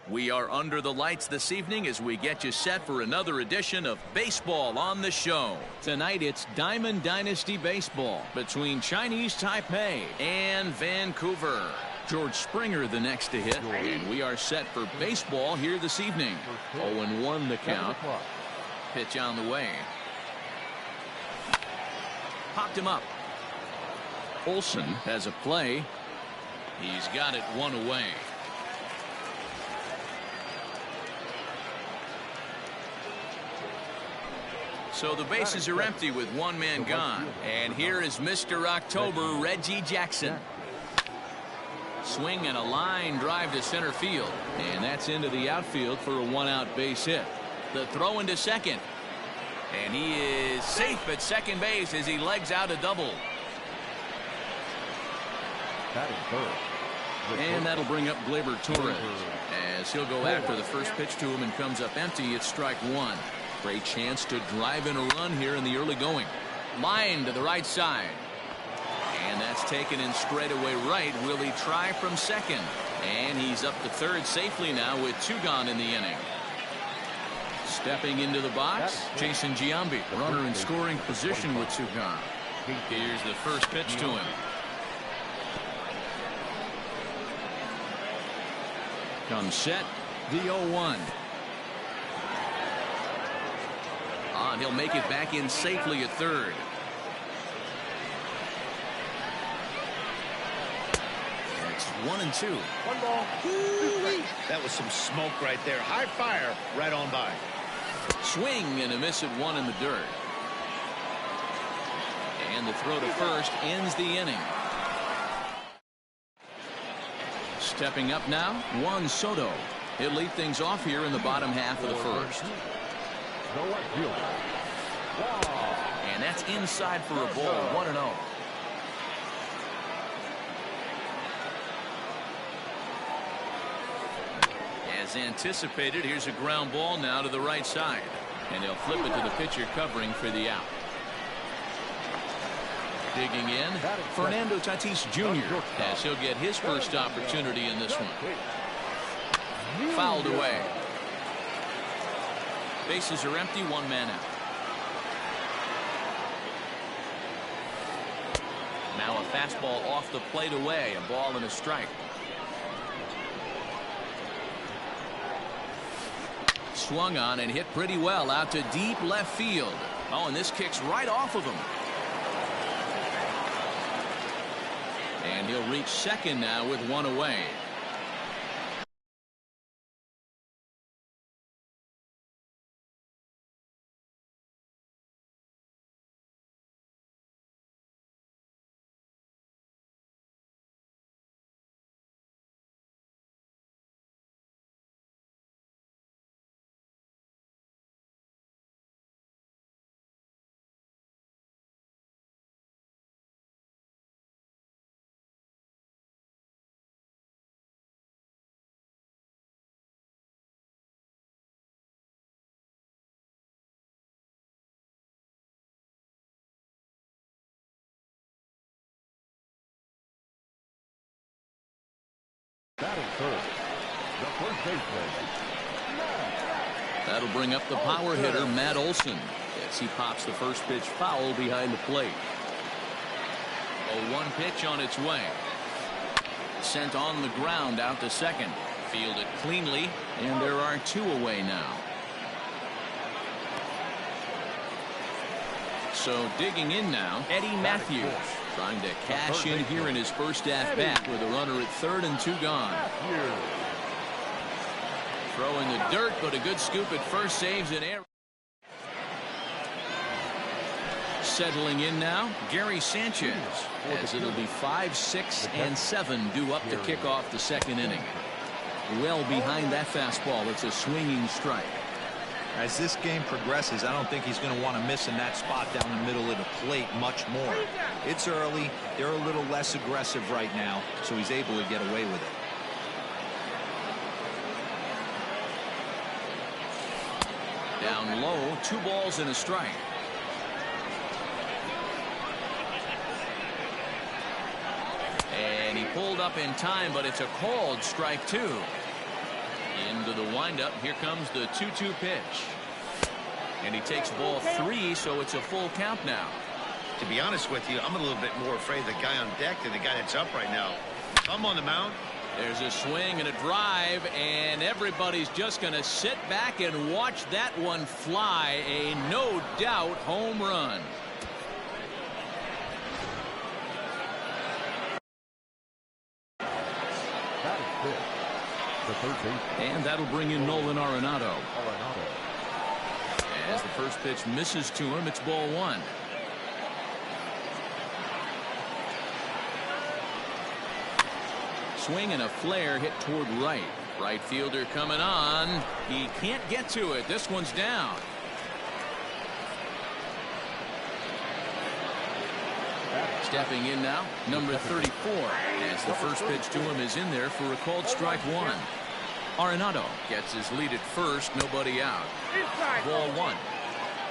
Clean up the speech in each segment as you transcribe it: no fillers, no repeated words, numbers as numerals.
We are under the lights this evening as we get you set for another edition of Baseball on the Show. Tonight it's Diamond Dynasty Baseball between Chinese Taipei and Vancouver. George Springer the next to hit, and we are set for baseball here this evening. 0-1 the count. Pitch on the way. Popped him up. Olsen has a play. He's got it one away. So the bases are empty with one man gone. And here is Mr. October, Reggie Jackson. Swing and a line drive to center field. And that's into the outfield for a one-out base hit. The throw into second. And he is safe at second base as he legs out a double. And that'll bring up Gleyber Torres as he'll go after the first pitch to him and comes up empty. It's strike one. Great chance to drive in a run here in the early going. Line to the right side. And that's taken in straightaway right. Will he try from second? And he's up to third safely now with two gone in the inning. Stepping into the box, Jason Giambi, runner in scoring position with two gone. Here's the first pitch to him. Comes set, the 0-1. And he'll make it back in safely at third. It's 1-2. One ball. That was some smoke right there. High fire right on by. Swing and a miss at one in the dirt. And the throw to first ends the inning. Stepping up now, Juan Soto. He'll lead things off here in the bottom half of the first. And that's inside for a ball. 1-0. As anticipated, here's a ground ball now to the right side. And he'll flip it to the pitcher covering for the out. Digging in, Fernando Tatis Jr. as he'll get his first opportunity in this one. Fouled away. Bases are empty, one man out. Now a fastball off the plate away, a ball and a strike. Swung on and hit pretty well out to deep left field. Oh, and this kicks right off of him. And he'll reach second now with one away. Batting first, the first baseman. That'll bring up the power hitter, Matt Olson, as he pops the first pitch foul behind the plate. A 1 pitch on its way. Sent on the ground out to second. Fielded cleanly, and there are two away now. So digging in now, Eddie Matthews. Trying to cash in here in his first at-bat with a runner at third and two gone. Throw in the dirt, but a good scoop at first, saves an error. Settling in now, Gary Sanchez, as it'll be 5, 6, and 7 due up to kick off the second inning. Well behind that fastball, it's a swinging strike. As this game progresses, I don't think he's going to want to miss in that spot down the middle of the plate much more. It's early. They're a little less aggressive right now, so he's able to get away with it. Down low, 2 balls and a strike. And he pulled up in time, but it's a called strike 2. Into the windup. Here comes the 2-2 pitch. And he takes ball 3, so it's a full count now. To be honest with you, I'm a little bit more afraid of the guy on deck than the guy that's up right now. I'm on the mound. There's a swing and a drive, and everybody's just going to sit back and watch that one fly. A no doubt home run. That is good. The third baseman. And that'll bring in Nolan Arenado. As the first pitch misses to him, it's ball 1. Swing and a flare hit toward right. Right fielder coming on. He can't get to it. This one's down. Stepping in now, number 34. As the first pitch to him is in there for a called strike 1. Arenado gets his lead at first, nobody out. Ball 1.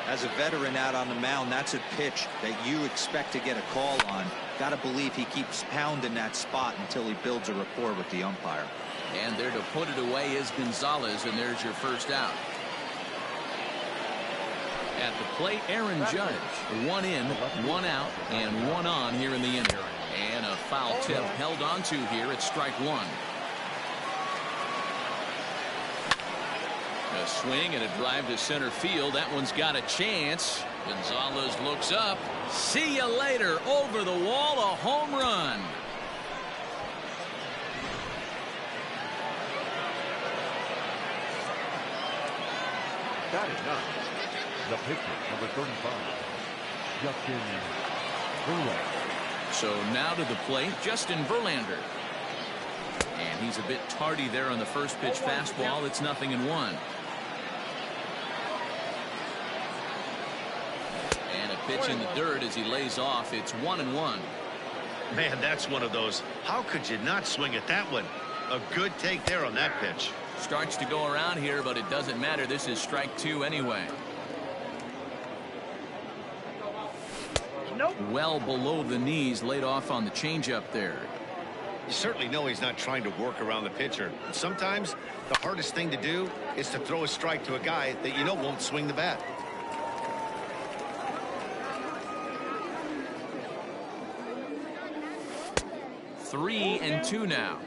As a veteran out on the mound, that's a pitch that you expect to get a call on. Got to believe he keeps pounding that spot until he builds a rapport with the umpire. And there to put it away is Gonzalez, and there's your first out. At the plate, Aaron Judge. 1 in, 1 out, and 1 on here in the inning. And a foul tip held onto here at strike 1. A swing and a drive to center field. That one's got a chance. Gonzalez looks up. See you later. Over the wall, a home run. That is not. The pitcher, number 35, Justin Verlander. So now to the plate, Justin Verlander. And he's a bit tardy there on the first pitch fastball. It's 0-1. And a pitch in the dirt as he lays off. It's 1-1. Man, that's one of those. How could you not swing at that one? A good take there on that pitch. Starts to go around here, but it doesn't matter. This is strike 2 anyway. Well below the knees, laid off on the changeup there. You certainly know he's not trying to work around the pitcher. Sometimes the hardest thing to do is to throw a strike to a guy that you know won't swing the bat. Three and 2 now.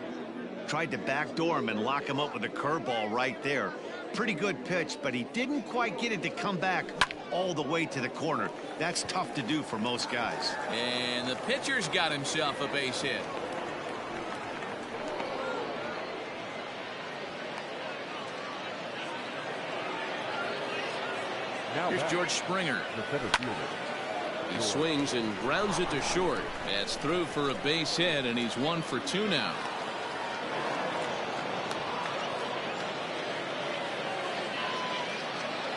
Tried to backdoor him and lock him up with a curveball right there. Pretty good pitch, but he didn't quite get it to come back all the way to the corner. That's tough to do for most guys. And the pitcher's got himself a base hit. Now here's George Springer. The center fielder. He swings and grounds it to short. That's through for a base hit, and he's 1 for 2 now.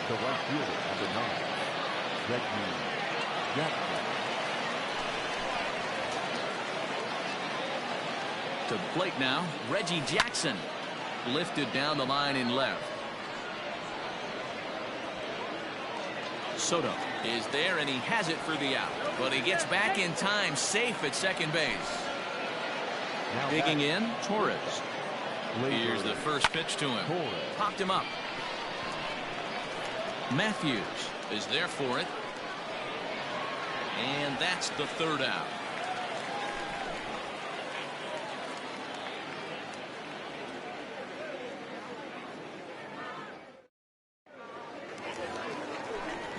The right fielder, number 9, Reggie Jackson. To the plate now, Reggie Jackson. Lifted down the line in left. Soto is there, and he has it for the out. But he gets back in time, safe at second base. Now digging in, Torres. Here's the first pitch to him. Torres. Popped him up. Matthews is there for it. And that's the third out.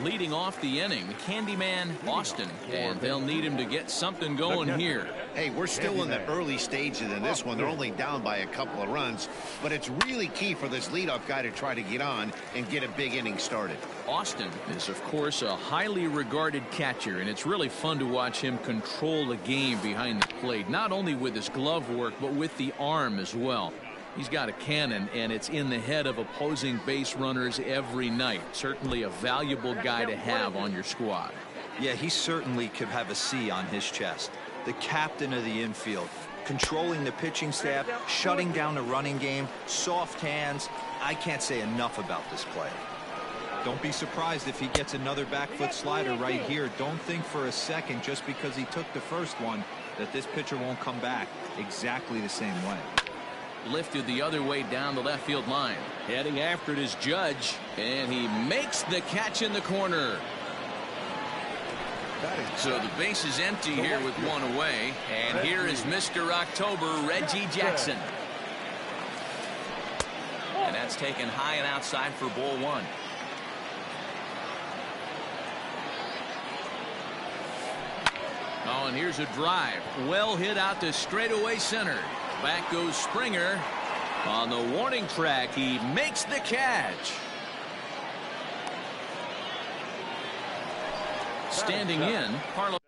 Leading off the inning, Candyman Austin, and they'll need him to get something going here. Hey, we're still in the early stages in this one. They're only down by a couple of runs, but it's really key for this leadoff guy to try to get on and get a big inning started. Austin is, of course, a highly regarded catcher, and it's really fun to watch him control the game behind the plate, not only with his glove work, but with the arm as well. He's got a cannon, and it's in the head of opposing base runners every night. Certainly a valuable guy to have on your squad. Yeah, he certainly could have a C on his chest. The captain of the infield, controlling the pitching staff, shutting down the running game, soft hands. I can't say enough about this player. Don't be surprised if he gets another back foot slider right here. Don't think for a second, just because he took the first one, that this pitcher won't come back exactly the same way. lifted the other way down the left field line. Heading after it is Judge, and he makes the catch in the corner. So the base is empty here with one away, and here is Mr. October, Reggie Jackson. And that's taken high and outside for ball one. Oh, and here's a drive. Well hit out to straightaway center. Back goes Springer. On the warning track, he makes the catch. Standing in, Carlos.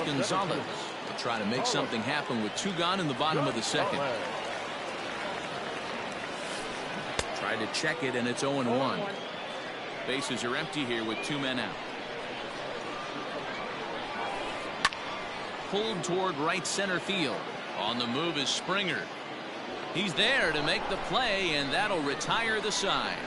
Gonzalez to try to make something happen with two gone in the bottom of the second. Tried to check it, and it's 0-1. Bases are empty here with two men out. Pulled toward right center field. On the move is Springer. He's there to make the play, and that'll retire the side.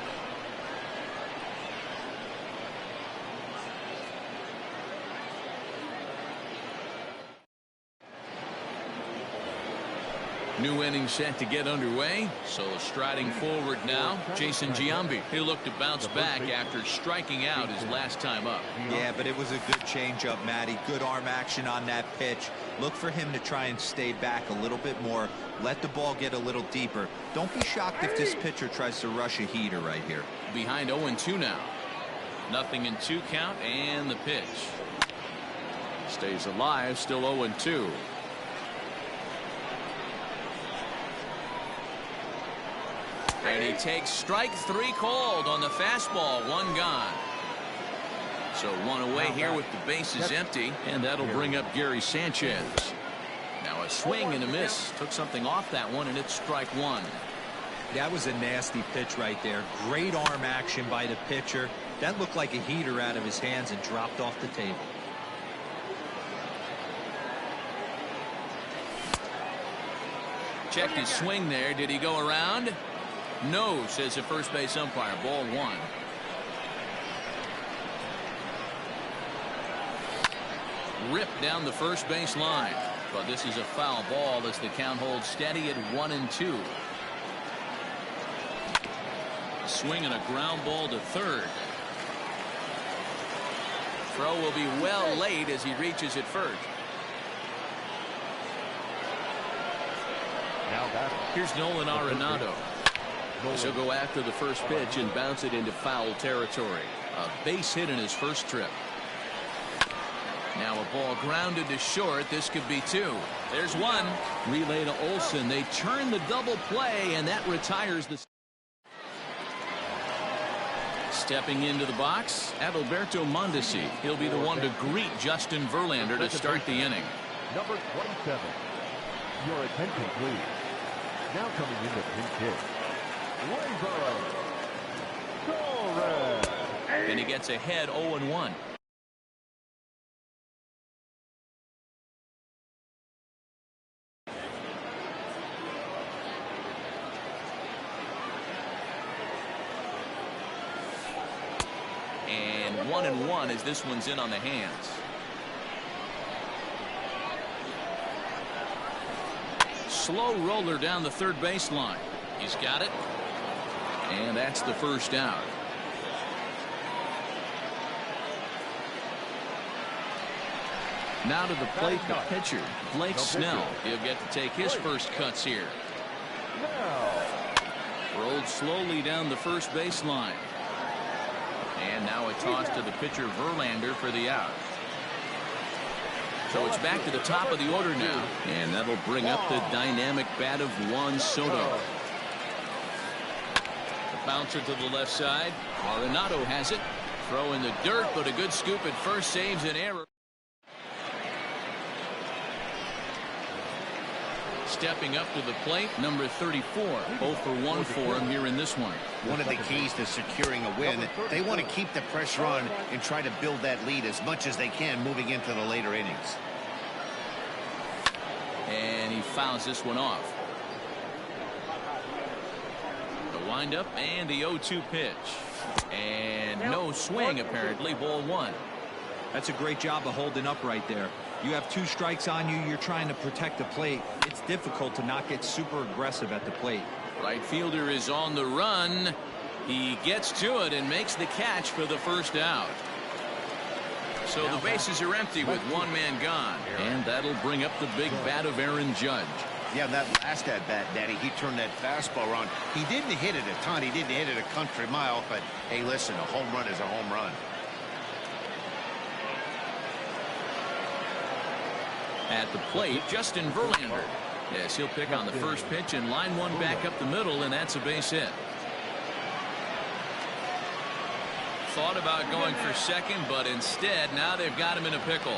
New inning set to get underway. So striding forward now, Jason Giambi. He'll look to bounce back after striking out his last time up. Yeah, but it was a good changeup, Matty. Good arm action on that pitch. Look for him to try and stay back a little bit more. Let the ball get a little deeper. Don't be shocked if this pitcher tries to rush a heater right here. Behind 0-2 now. Nothing in 2 count, and the pitch. Stays alive, still 0-2. And he takes strike 3 called on the fastball. 1 gone. So 1 away here with the bases empty. And that'll bring up Gary Sanchez. Now a swing and a miss. Took something off that one, and it's strike 1. That was a nasty pitch right there. Great arm action by the pitcher. That looked like a heater out of his hands and dropped off the table. Checked his swing there. Did he go around? No, says the first base umpire. Ball 1. Ripped down the first base line. But this is a foul ball as the count holds steady at 1-2. A swing and a ground ball to third. Throw will be well late as he reaches at first. Here's Nolan Arenado. He'll go after the first pitch and bounce it into foul territory. A base hit in his first trip. Now a ball grounded to short. This could be 2. There's 1. Relay to Olsen. They turn the double play, and that retires the. Stepping into the box, Adalberto Mondesi. He'll be the one to greet Justin Verlander to start the inning. Number 27. Your attention, please. Now coming in the pinch hit. And he gets ahead 0-1. And 1-1 as this one's in on the hands. Slow roller down the third baseline. He's got it. And that's the first out. Now to the plate, the pitcher, Blake Snell. He'll get to take his first cuts here. Rolled slowly down the first baseline. And now a toss to the pitcher, Verlander, for the out. So it's back to the top of the order now. And that'll bring up the dynamic bat of Juan Soto. The bouncer to the left side. Arenado has it. Throw in the dirt, but a good scoop at first saves an error. Stepping up to the plate, number 34. 0 for 1 for him here in this one. One of the keys to securing a win, they want to keep the pressure on and try to build that lead as much as they can moving into the later innings. And he fouls this one off. The windup and the 0-2 pitch. And no swing, apparently. Ball 1. That's a great job of holding up right there. You have 2 strikes on you. You're trying to protect the plate. It's difficult to not get super aggressive at the plate. Right fielder is on the run. He gets to it and makes the catch for the first out. So the bases are empty with 1 man gone. And that'll bring up the big bat of Aaron Judge. Yeah, that last at-bat, Daddy, he turned that fastball around. He didn't hit it a ton. He didn't hit it a country mile. But, hey, listen, a home run is a home run. At the plate, Justin Verlander. Yes, he'll pick on the first pitch and line one back up the middle, and that's a base hit. Thought about going for second, but instead, now they've got him in a pickle.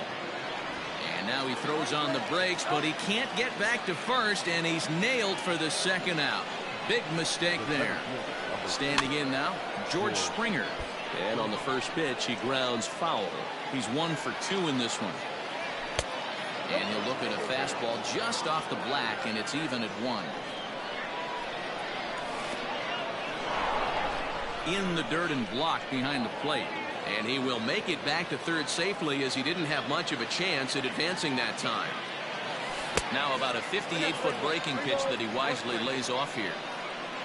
And now he throws on the brakes, but he can't get back to first, and he's nailed for the second out. Big mistake there. Standing in now, George Springer. And on the first pitch, he grounds foul. He's 1 for 2 in this one. And he'll look at a fastball just off the black, and it's even at 1. In the dirt and blocked behind the plate. And he will make it back to third safely, as he didn't have much of a chance at advancing that time. Now about a 58-foot breaking pitch that he wisely lays off here.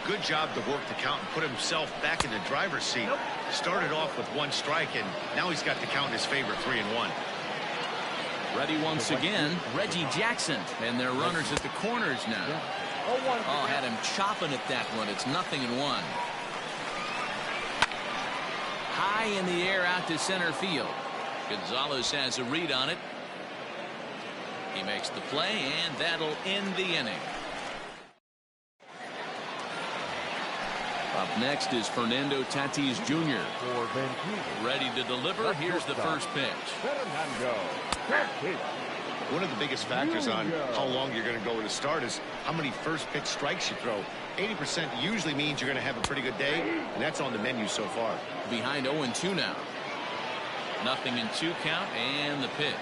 Good job to work the count and put himself back in the driver's seat. Started off with 1 strike, and now he's got the count in his favor, 3-1. Ready once again, Reggie Jackson, and their runners at the corners now. Oh, had him chopping at that one. It's 0-1. High in the air out to center field. Gonzalez has a read on it. He makes the play, and that'll end the inning. Up next is Fernando Tatis Jr. Ready to deliver. Here's the first pitch. One of the biggest factors on how long you're going to go with a start is how many first pitch strikes you throw. 80% usually means you're going to have a pretty good day, and that's on the menu so far. Behind 0-2 now. 0-2 count, and the pitch.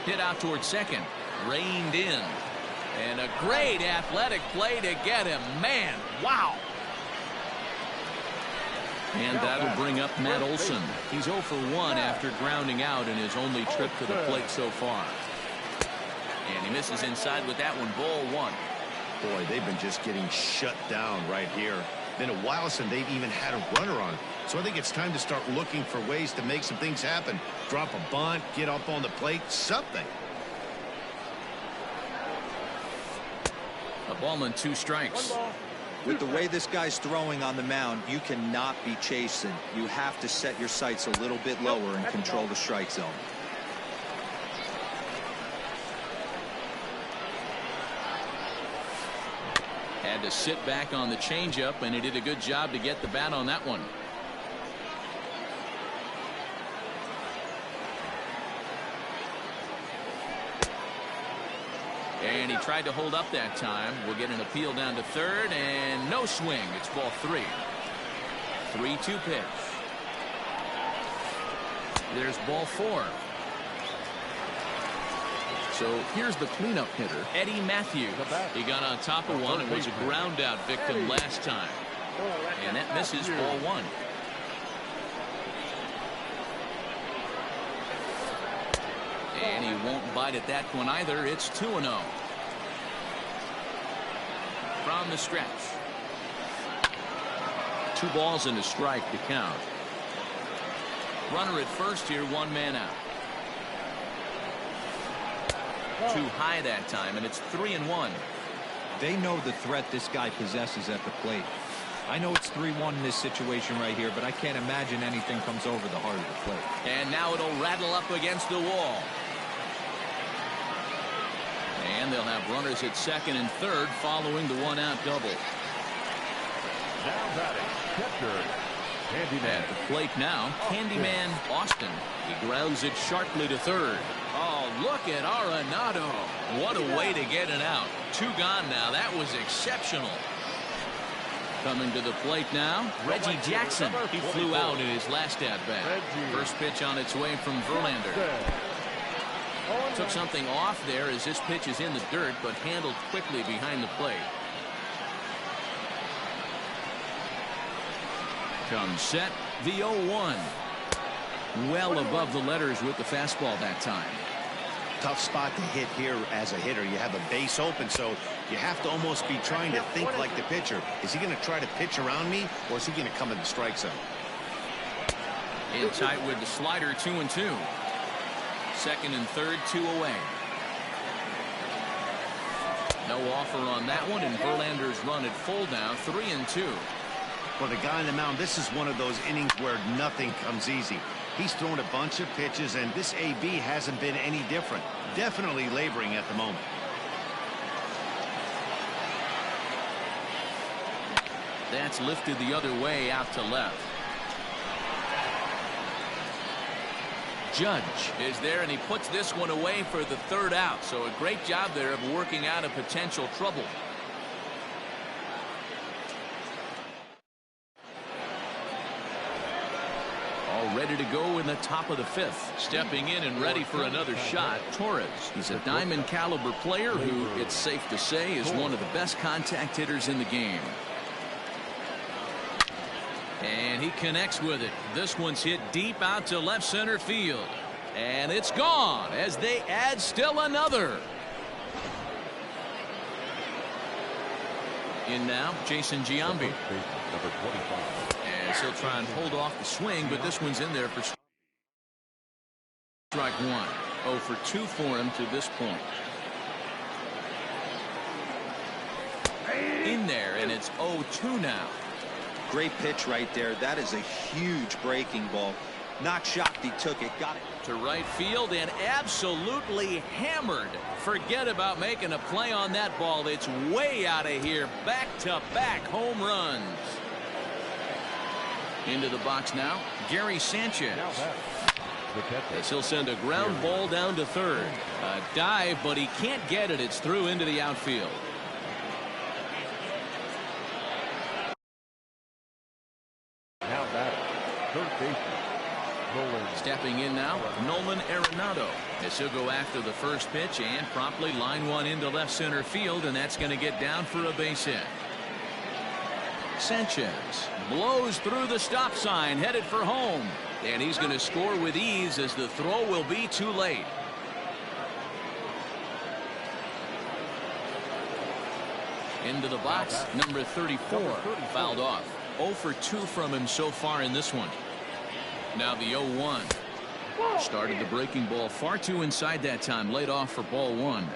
Hit out towards second. Reined in. And a great athletic play to get him. Man, wow. And that'll bring up Matt Olson. He's 0 for 1 after grounding out in his only trip to the plate so far. And he misses inside with that one. Ball 1. Boy, they've been just getting shut down right here. Been a while since they've even had a runner on. So I think it's time to start looking for ways to make some things happen. Drop a bunt, get up on the plate, something. A ball and 2 strikes. With the way this guy's throwing on the mound, you cannot be chasing. You have to set your sights a little bit lower and control the strike zone. Had to sit back on the changeup, and he did a good job to get the bat on that one. And he tried to hold up that time. We'll get an appeal down to third, and no swing. It's ball 3. 3-2 pitch. There's ball 4. So here's the cleanup hitter, Eddie Matthews. He got on top of one and was a ground out victim last time. And that misses ball 1. And he won't bite at that one either. It's 2-0. From the stretch. 2 balls and a strike to count. Runner at first here, 1 man out. Too high that time, and it's 3-1. They know the threat this guy possesses at the plate. I know it's 3-1 in this situation right here, but I can't imagine anything comes over the heart of the plate. And now it'll rattle up against the wall. And they'll have runners at second and third following the 1-out double. Now batting, catcher, At the plate now, Candyman Austin. He grounds it sharply to third. Oh, look at Arenado. What a way to get it out. 2 gone now. That was exceptional. Coming to the plate now, Reggie Jackson. He flew out in his last at-bat. First pitch on its way from Verlander. Took something off there as this pitch is in the dirt, but handled quickly behind the plate. Comes set, the 0-1. Well above the letters with the fastball that time. Tough spot to hit here as a hitter. You have a base open, so you have to almost be trying to think like the pitcher. Is he going to try to pitch around me, or is he going to come in the strike zone? In tight with the slider, 2-2. Second and third, 2 away. No offer on that one, and Verlander's run at full now, 3-2. For the guy on the mound, this is one of those innings where nothing comes easy. He's thrown a bunch of pitches, and this AB hasn't been any different. Definitely laboring at the moment. That's lifted the other way out to left. Judge is there, and he puts this one away for the 3rd out. So a great job there of working out a potential trouble. All ready to go in the top of the 5th. Stepping in and ready for another shot, Torres. He's a diamond caliber player who, it's safe to say, is one of the best contact hitters in the game. And he connects with it. This one's hit deep out to left center field. And it's gone as they add still another. In now, Jason Giambi. As he'll try and hold off the swing, but this one's in there for strike 1. 0 for 2 for him to this point. In there, and it's 0-2 now. Great pitch right there. That is a huge breaking ball. Not shocked he took it. Got it to right field and absolutely hammered. Forget about making a play on that ball. It's way out of here. Back-to-back home runs. Into the box now, Gary Sanchez. As he'll send a ground ball down to third. A dive, but he can't get it. It's through into the outfield. Stepping in now, Nolan Arenado. As he'll go after the first pitch and promptly line one into left center field, and that's going to get down for a base hit. Sanchez blows through the stop sign, headed for home, and he's going to score with ease as the throw will be too late. Into the box, number 34, fouled off. 0 for 2 from him so far in this one. Now the 0-1. Started the breaking ball far too inside that time. Laid off for ball 1.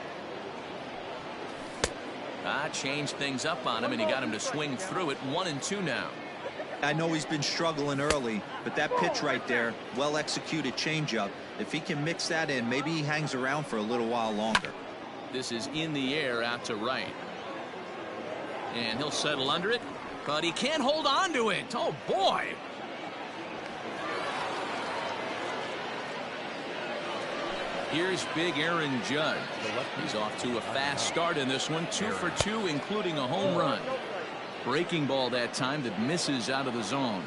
Changed things up on him, and he got him to swing through it. 1-2 now. I know he's been struggling early, but that pitch right there, well executed changeup. If he can mix that in, maybe he hangs around for a little while longer. This is in the air out to right. And he'll settle under it, but he can't hold on to it. Oh, boy. Here's big Aaron Judge. He's off to a fast start in this one. 2 for 2, including a home run. Breaking ball that time that misses out of the zone.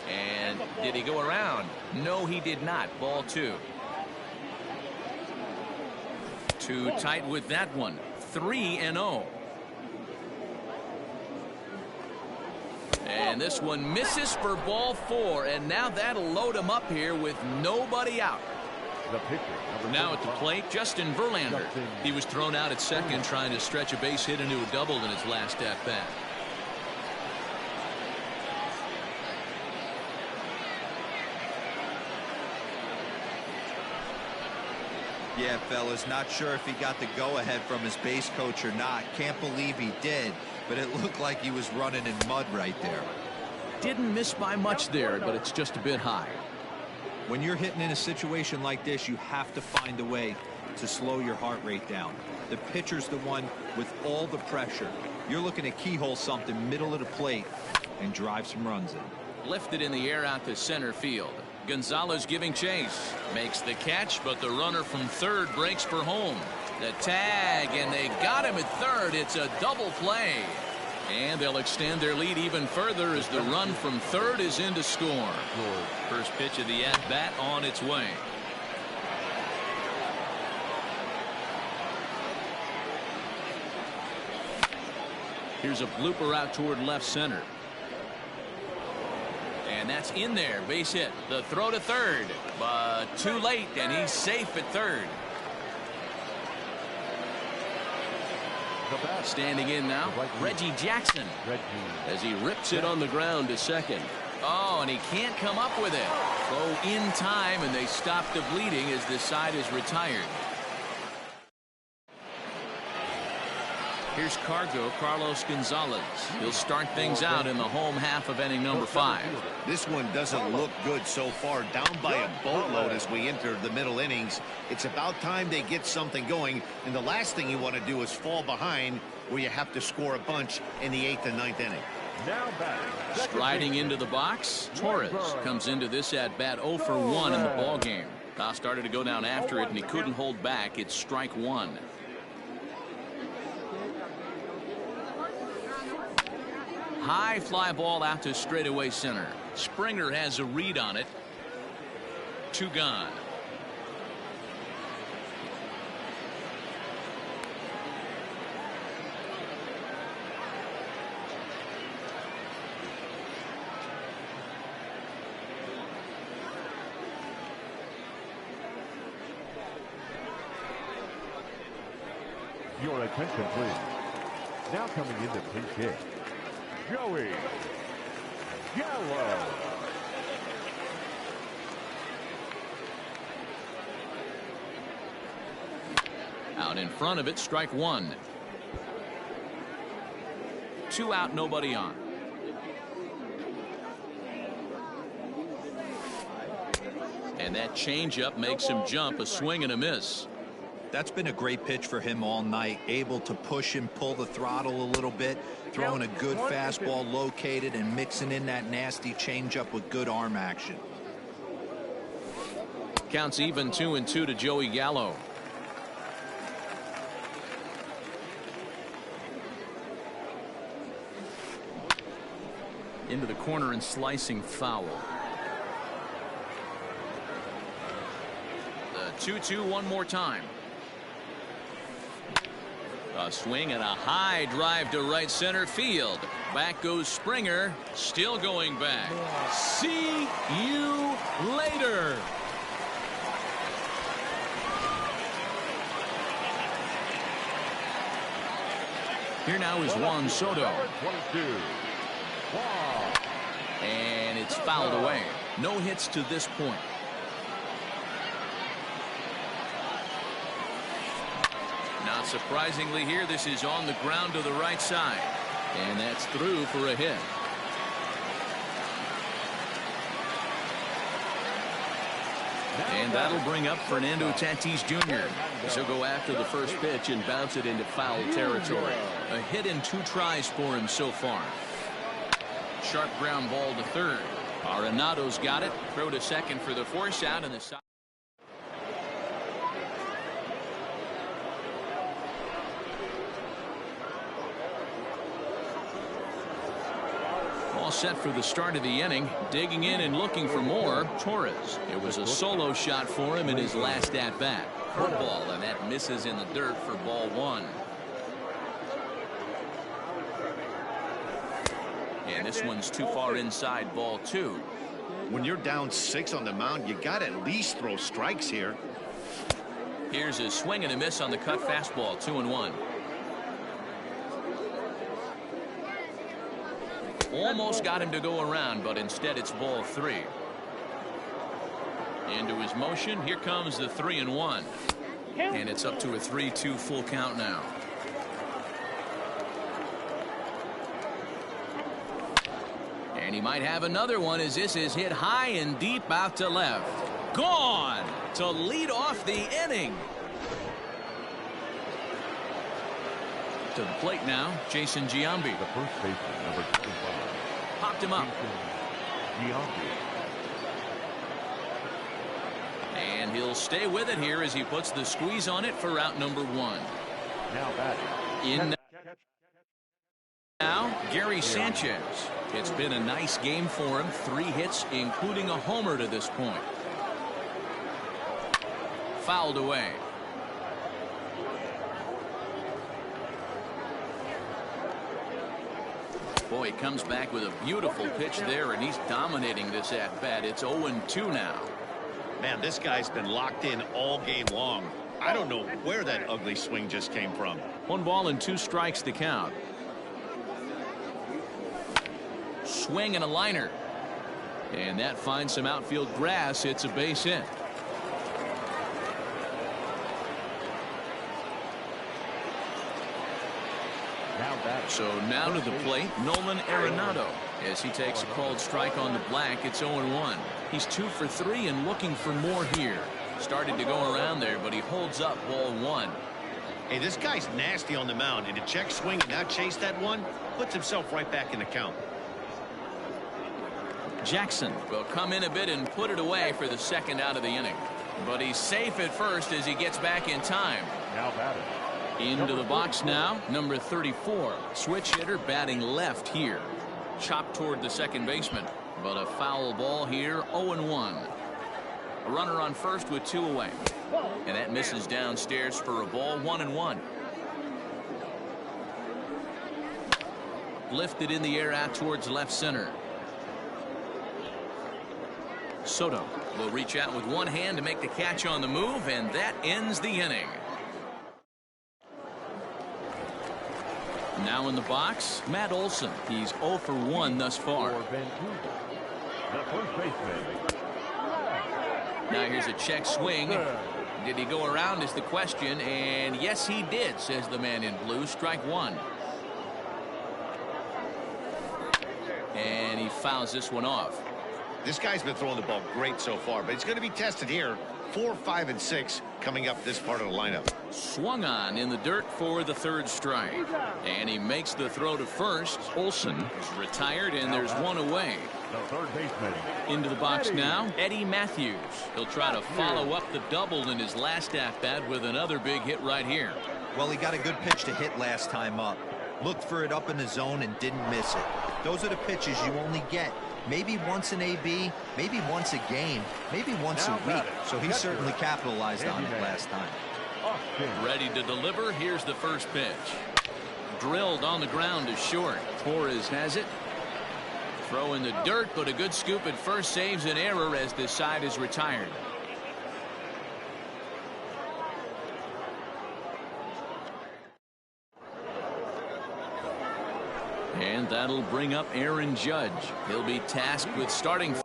And did he go around? No, he did not. Ball 2. Too tight with that one. 3-0. And this one misses for ball 4, and now that'll load him up here with nobody out. Now at the plate, Justin Verlander. He was thrown out at second trying to stretch a base hit into a double in his last at-bat. Yeah, fellas, not sure if he got the go-ahead from his base coach or not. Can't believe he did, but it looked like he was running in mud right there. Didn't miss by much there, but it's just a bit high. When you're hitting in a situation like this, you have to find a way to slow your heart rate down. The pitcher's the one with all the pressure. You're looking to keyhole something middle of the plate, and drive some runs in. Lifted in the air out to center field. Gonzalez giving chase. Makes the catch, but the runner from third breaks for home. The tag, and they got him at third. It's a double play. And they'll extend their lead even further as the run from third is in to score. First pitch of the at-bat on its way. Here's a blooper out toward left center. And that's in there. Base hit. The throw to third. But too late, and he's safe at third. Standing in now, Reggie Jackson. As he rips it on the ground to second. Oh, and he can't come up with it. Throw in time, and they stop the bleeding as this side is retired. Here's Carlos Gonzalez. He'll start things out in the home half of inning number 5. This one doesn't look good so far. Down by a boatload as we enter the middle innings. It's about time they get something going. And the last thing you want to do is fall behind where you have to score a bunch in the 8th and 9th inning. Now back. Striding into the box, Torres comes into this at bat 0 for 1 in the ball game. Now started to go down after it, and he couldn't hold back. It's strike 1. High fly ball out to straightaway center. Springer has a read on it. 2 gone. Your attention, please. Now coming into pinch hit, Joey Gallo. Out in front of it, strike 1. 2 out, nobody on. And that changeup makes him jump, a swing and a miss. That's been a great pitch for him all night. Able to push and pull the throttle a little bit, throwing a good fastball located and mixing in that nasty changeup with good arm action. Counts even 2-2 to Joey Gallo. Into the corner and slicing foul. The 2-2 one more time. A swing and a high drive to right center field. Back goes Springer, still going back. See you later. Here now is Juan Soto. And it's fouled away. No hits to this point. Not surprisingly here, this is on the ground to the right side. And that's through for a hit. And that'll bring up Fernando Tatis Jr. He'll go after the first pitch and bounce it into foul territory. A hit in 2 tries for him so far. Sharp ground ball to third. Arenado's got it. Throw to second for the force out, and the side. All set for the start of the inning. Digging in and looking for more, Torres. It was a solo shot for him in his last at-bat. Curveball, and that misses in the dirt for ball 1. And this one's too far inside, ball 2. When you're down 6 on the mound, you got to at least throw strikes here. Here's a swing and a miss on the cut fastball, 2-1. Almost got him to go around, but instead it's ball 3. Into his motion. Here comes the 3-1. And it's up to a 3-2 full count now. And he might have another one as this is hit high and deep out to left. Gone to lead off the inning. To the plate now, Jason Giambi. The first baseman, number 25, popped him up. And he'll stay with it here as he puts the squeeze on it for out number 1. Now batting. In now, Gary Sanchez. It's been a nice game for him. 3 hits, including a homer to this point. Fouled away. Boy, he comes back with a beautiful pitch there, and he's dominating this at-bat. It's 0-2 now. Man, this guy's been locked in all game long. I don't know where that ugly swing just came from. 1 ball and 2 strikes to count. Swing and a liner. And that finds some outfield grass. It's a base hit. So now to the plate, Nolan Arenado, as he takes a called strike on the black. It's 0-1. He's 2 for 3 and looking for more here. Started to go around there, but he holds up ball 1. Hey, this guy's nasty on the mound, and to check swing and not chase that one puts himself right back in the count. Jackson will come in a bit and put it away for the second out of the inning. But he's safe at first as he gets back in time. Now batting. Into the box now, number 34. Switch hitter batting left here. Chopped toward the second baseman. But a foul ball here, 0-1. A runner on first with 2 away. And that misses downstairs for a ball, 1-1. Lifted in the air out towards left center. Soto will reach out with one hand to make the catch on the move, and that ends the inning. Now in the box, Matt Olson. He's 0 for 1 thus far. Now here's a check swing. Did he go around is the question, and yes he did, says the man in blue. Strike 1. And he fouls this one off. This guy's been throwing the ball great so far, but he's going to be tested here. 4, 5, and 6 coming up this part of the lineup. Swung on in the dirt for the 3rd strike. And he makes the throw to first. Olson is retired, and there's 1 away. The third baseman. Into the box now, Eddie Matthews. He'll try to follow up the double in his last at-bat with another big hit right here. Well, he got a good pitch to hit last time up. Looked for it up in the zone and didn't miss it. Those are the pitches you only get maybe once in AB, maybe once a game, maybe once a week. So he certainly capitalized on it last time. Ready to deliver. Here's the first pitch. Drilled on the ground to short. Torres has it. Throw in the dirt, but a good scoop at first saves an error as this side is retired. And that'll bring up Aaron Judge. He'll be tasked with starting.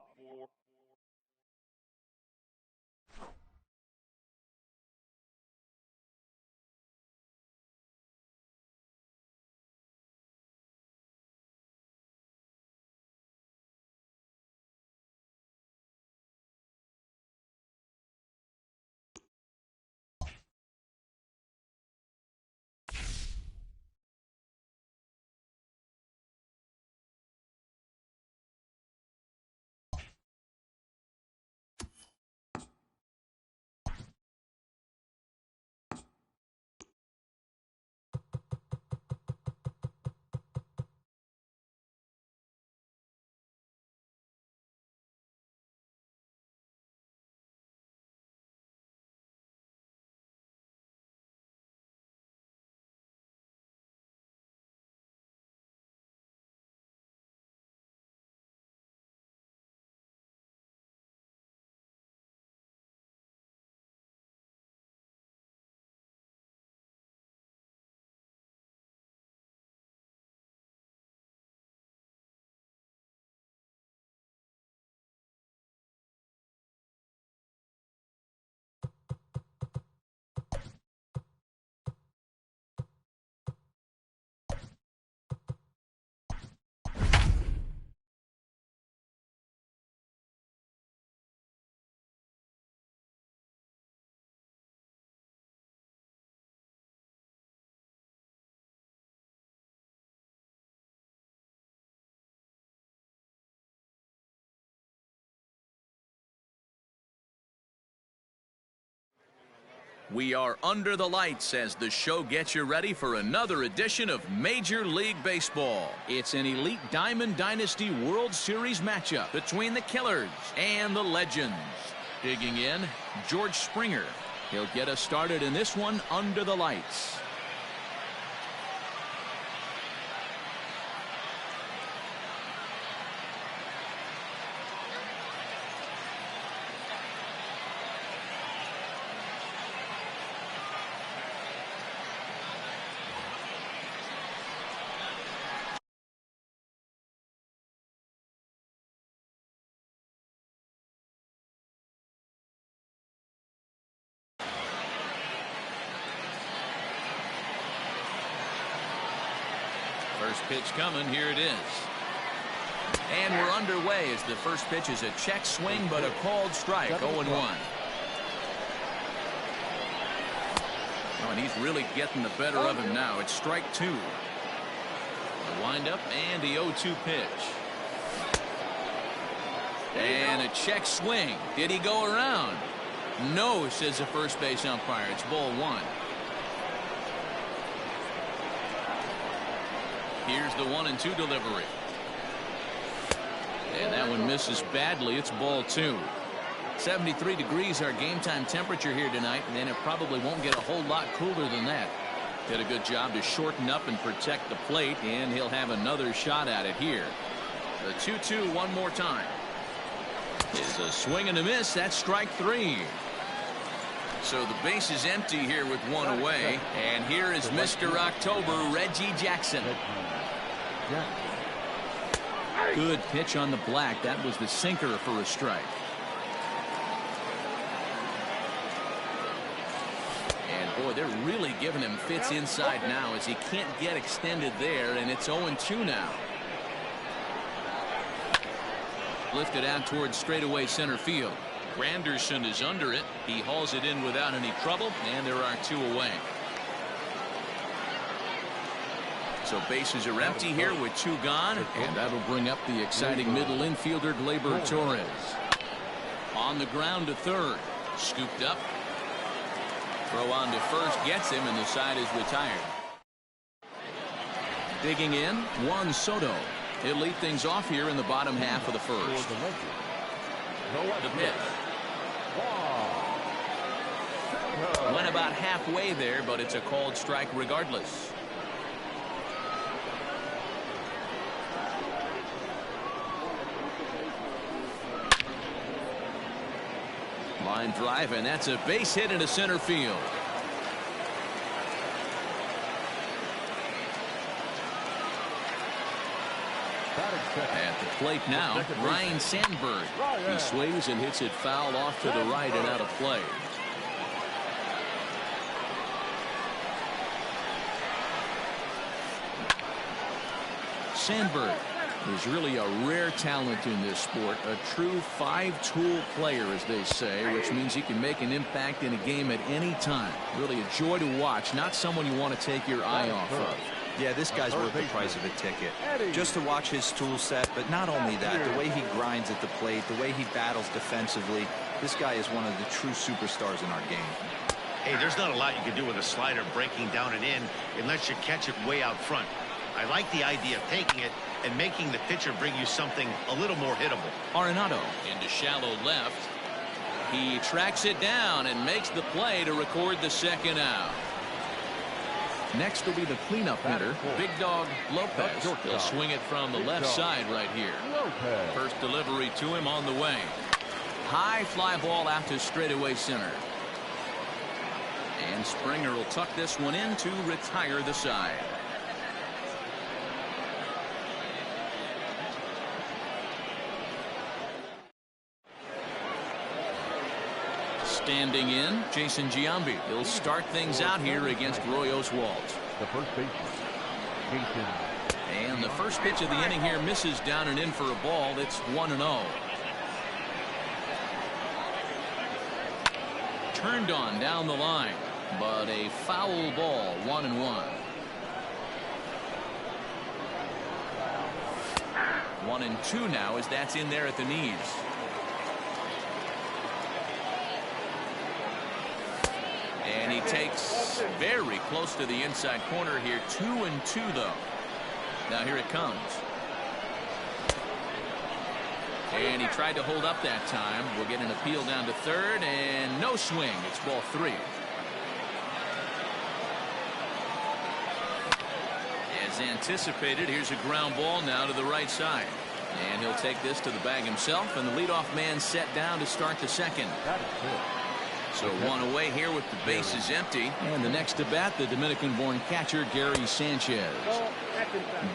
We are under the lights as the show gets you ready for another edition of Major League Baseball. It's an elite Diamond Dynasty World Series matchup between the Killers and the Legends. Digging in, George Springer. He'll get us started in this one under the lights. First pitch coming. Here it is. And we're underway as the first pitch is a check swing, but a called strike. 0-1. Oh, and he's really getting the better of him now. It's strike 2. The windup and the 0-2 pitch. And a check swing. Did he go around? No, says the first base umpire. It's ball 1. Here's the 1-2 delivery. And that one misses badly. It's ball 2. 73 degrees our game time temperature here tonight, and it probably won't get a whole lot cooler than that. Did a good job to shorten up and protect the plate, and he'll have another shot at it here. The 2-2 one more time. Is a swing and a miss. That's strike 3. So the base is empty here with one away, and here is Mr. October, Reggie Jackson. Good pitch on the black. That was the sinker for a strike. And boy, they're really giving him fits inside now as he can't get extended there, and it's 0-2 now. Lifted out towards straightaway center field. Granderson is under it. He hauls it in without any trouble, and there are 2 away. So bases are empty here with 2 gone, and that'll bring up the exciting middle infielder Gleyber Torres. On the ground to third. Scooped up. Throw on to first gets him, and the side is retired. Digging in, Juan Soto. He'll lead things off here in the bottom half of the first. The pitch. Went about halfway there, but it's a called strike regardless. Line drive, and that's a base hit into center field. At the plate now, Ryan Sandberg. He swings and hits it foul off to the right and out of play. Sandberg is really a rare talent in this sport, a true 5-tool player, as they say, which means he can make an impact in a game at any time. Really a joy to watch, not someone you want to take your eye off of. Yeah, this guy's worth the price of a ticket. Just to watch his tool set, but not only that, the way he grinds at the plate, the way he battles defensively, this guy is one of the true superstars in our game. Hey, there's not a lot you can do with a slider breaking down and in unless you catch it way out front. I like the idea of taking it and making the pitcher bring you something a little more hittable. Arenado into shallow left. He tracks it down and makes the play to record the second out. Next will be the cleanup hitter, Big Dog Lopez. He'll swing it from the left side right here. First delivery to him on the way. High fly ball out to straightaway center. And Springer will tuck this one in to retire the side. Standing in, Jason Giambi. He'll start things out here against Roy Oswalt. The first baseman, Jason. And the first pitch of the inning here misses down and in for a ball. It's 1-0. Turned on down the line, but a foul ball, 1-1. 1-2 now as that's in there at the knees. And he takes very close to the inside corner here. 2-2 though. Now here it comes. And he tried to hold up that time. We'll get an appeal down to third, and no swing. It's ball 3. As anticipated, here's a ground ball now to the right side. And he'll take this to the bag himself, and the leadoff man set down to start the second. So one away here with the bases empty. And the next to bat, the Dominican-born catcher, Gary Sanchez.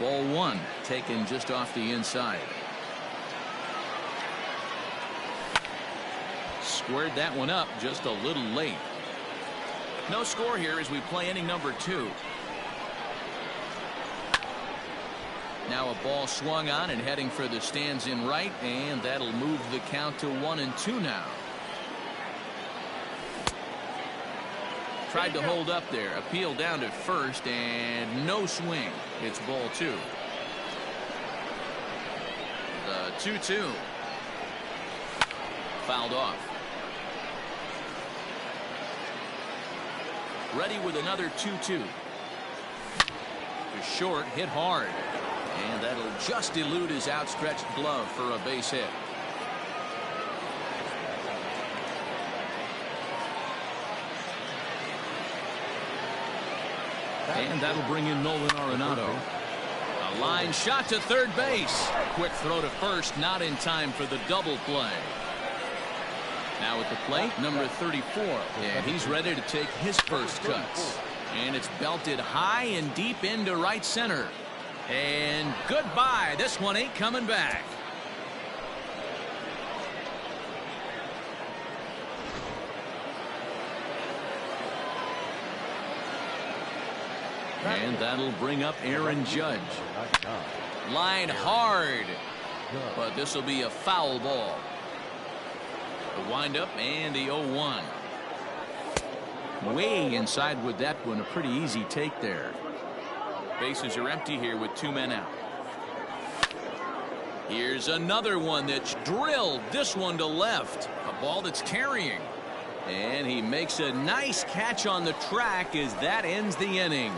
Ball 1, taken just off the inside. Squared that one up just a little late. No score here as we play inning number 2. Now a ball swung on and heading for the stands in right, and that'll move the count to 1-2 now. Tried to hold up there. Appeal down to first, and no swing. It's ball 2. The 2-2. Fouled off. Ready with another 2-2. To short, hit hard. And that'll just elude his outstretched glove for a base hit. And that'll bring in Nolan Arenado. A line shot to third base. Quick throw to first, not in time for the double play. Now at the plate, number 34. And he's ready to take his first cuts. And it's belted high and deep into right center. And goodbye. This one ain't coming back. And that'll bring up Aaron Judge. Line hard. But this will be a foul ball. The windup and the 0-1. Way inside with that one. A pretty easy take there. Bases are empty here with 2 men out. Here's another one that's drilled. This one to left. A ball that's carrying. And he makes a nice catch on the track as that ends the inning.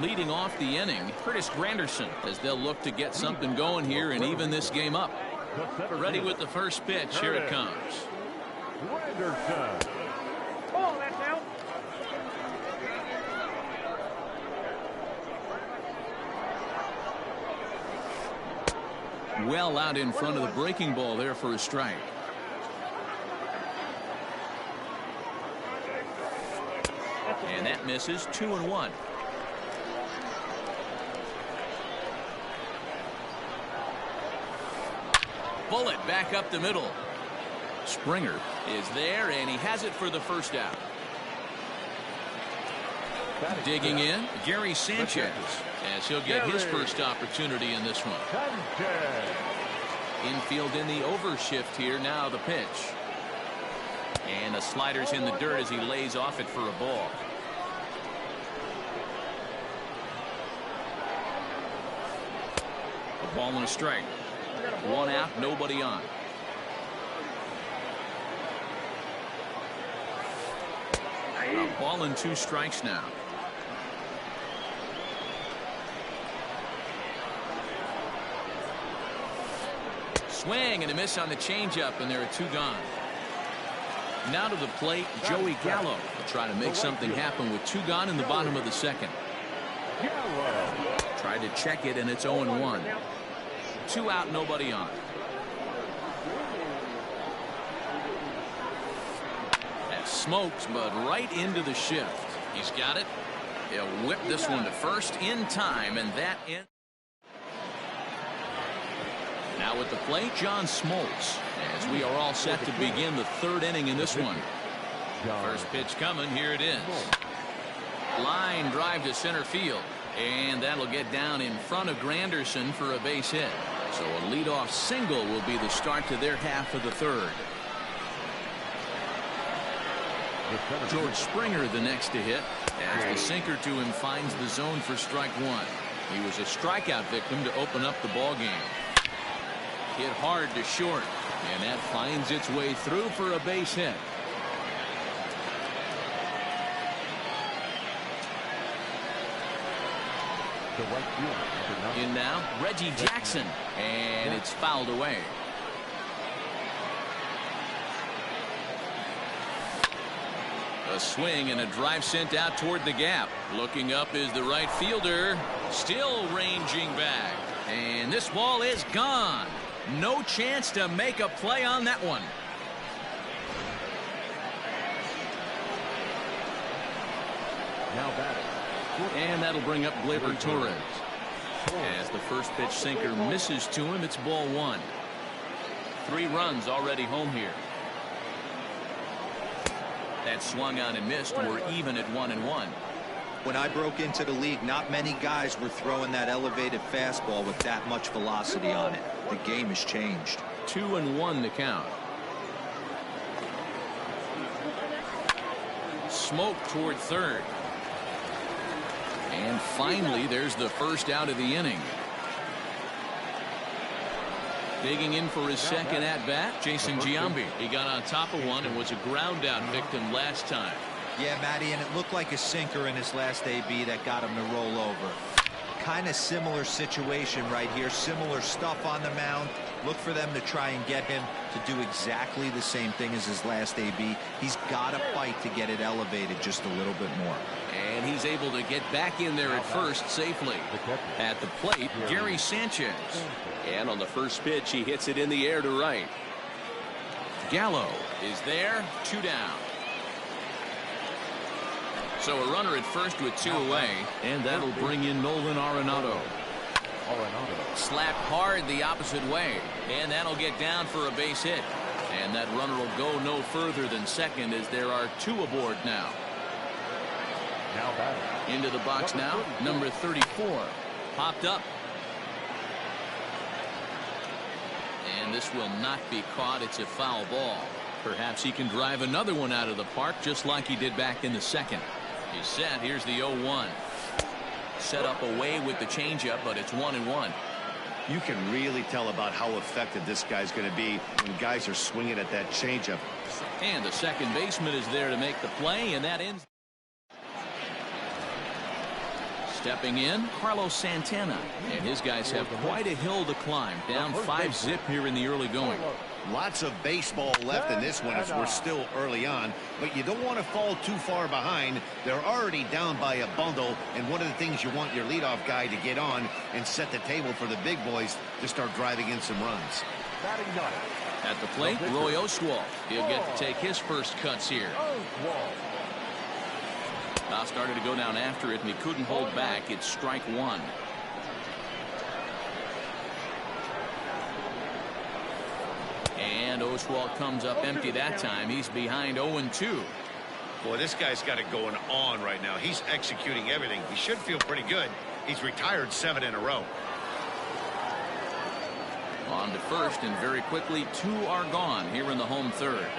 Leading off the inning, Curtis Granderson, as they'll look to get something going here and even this game up. Ready with the first pitch. Here it comes. Granderson. Oh, that's out. Well out in front of the breaking ball there for a strike. And that misses. 2-1. Bullet back up the middle. Springer is there, and he has it for the first out. Digging in, Gary Sanchez, as he'll get his first opportunity in this one. Infield in the overshift here. Now the pitch. And the slider's in the dirt as he lays off it for a ball. A ball and a strike. 1 out, nobody on. A ball and 2 strikes now. Swing and a miss on the changeup, and there are 2 gone. Now to the plate, Joey Gallo will try to make something happen with 2 gone in the bottom of the second. Tried to check it, and it's 0-1. 2 out, nobody on. That smokes, but right into the shift. He's got it. He'll whip this one to first in time, and that ends. Now at the plate, John Smoltz, as we are all set to begin the 3rd inning in this one. First pitch coming. Here it is. Line drive to center field, and that'll get down in front of Granderson for a base hit. So a leadoff single will be the start to their half of the 3rd. George Springer the next to hit, as the sinker to him finds the zone for strike 1. He was a strikeout victim to open up the ball game. Hit hard to short, and that finds its way through for a base hit. The right fielder, In now, Reggie Jackson, and it's fouled away. A swing and a drive sent out toward the gap. Looking up is the right fielder, still ranging back, and this ball is gone. No chance to make a play on that one. now batting. And that'll bring up Gleyber Torres. As the first pitch sinker misses to him, it's ball one. 3 runs already home here. That swung on and missed. We're even at 1-1. When I broke into the league, not many guys were throwing that elevated fastball with that much velocity on it. The game has changed. 2-1 the count. Smoke toward third. And finally, there's the first out of the inning. Digging in for his second at-bat, Jason Giambi. He got on top of one and was a ground-out victim last time. Yeah, Matty, and it looked like a sinker in his last AB that got him to roll over. Kind of similar situation right here. Similar stuff on the mound. Look for them to try and get him to do exactly the same thing as his last AB. He's got to fight to get it elevated just a little bit more. And he's able to get back in there at first safely. At the plate, Gary Sanchez. And on the first pitch, he hits it in the air to right. Gallo is there, 2 down. So a runner at first with 2 away, and that'll bring in Nolan Arenado. Slapped hard the opposite way, and that'll get down for a base hit. And that runner will go no further than second as there are 2 aboard now. Into the box now, number 34. Popped up. And this will not be caught. It's a foul ball. Perhaps he can drive another one out of the park just like he did back in the second. He's set. Here's the 0-1. Set up away with the changeup, but it's 1-1. You can really tell about how effective this guy's going to be when guys are swinging at that changeup. And the second baseman is there to make the play, and that ends. Stepping in, Carlos Santana, and his guys have quite a hill to climb. Down 5-zip here in the early going. Lots of baseball left in this one as we're still early on, but you don't want to fall too far behind. They're already down by a bundle, and one of the things you want your leadoff guy to get on and set the table for the big boys to start driving in some runs. At the plate, Roy Oswalt. He'll get to take his first cuts here. Now started to go down after it, and he couldn't hold back. It's strike 1. And Oswalt comes up empty that time. He's behind 0-2. Boy, this guy's got it going on right now. He's executing everything. He should feel pretty good. He's retired 7 in a row. On to first, and very quickly 2 are gone here in the home third.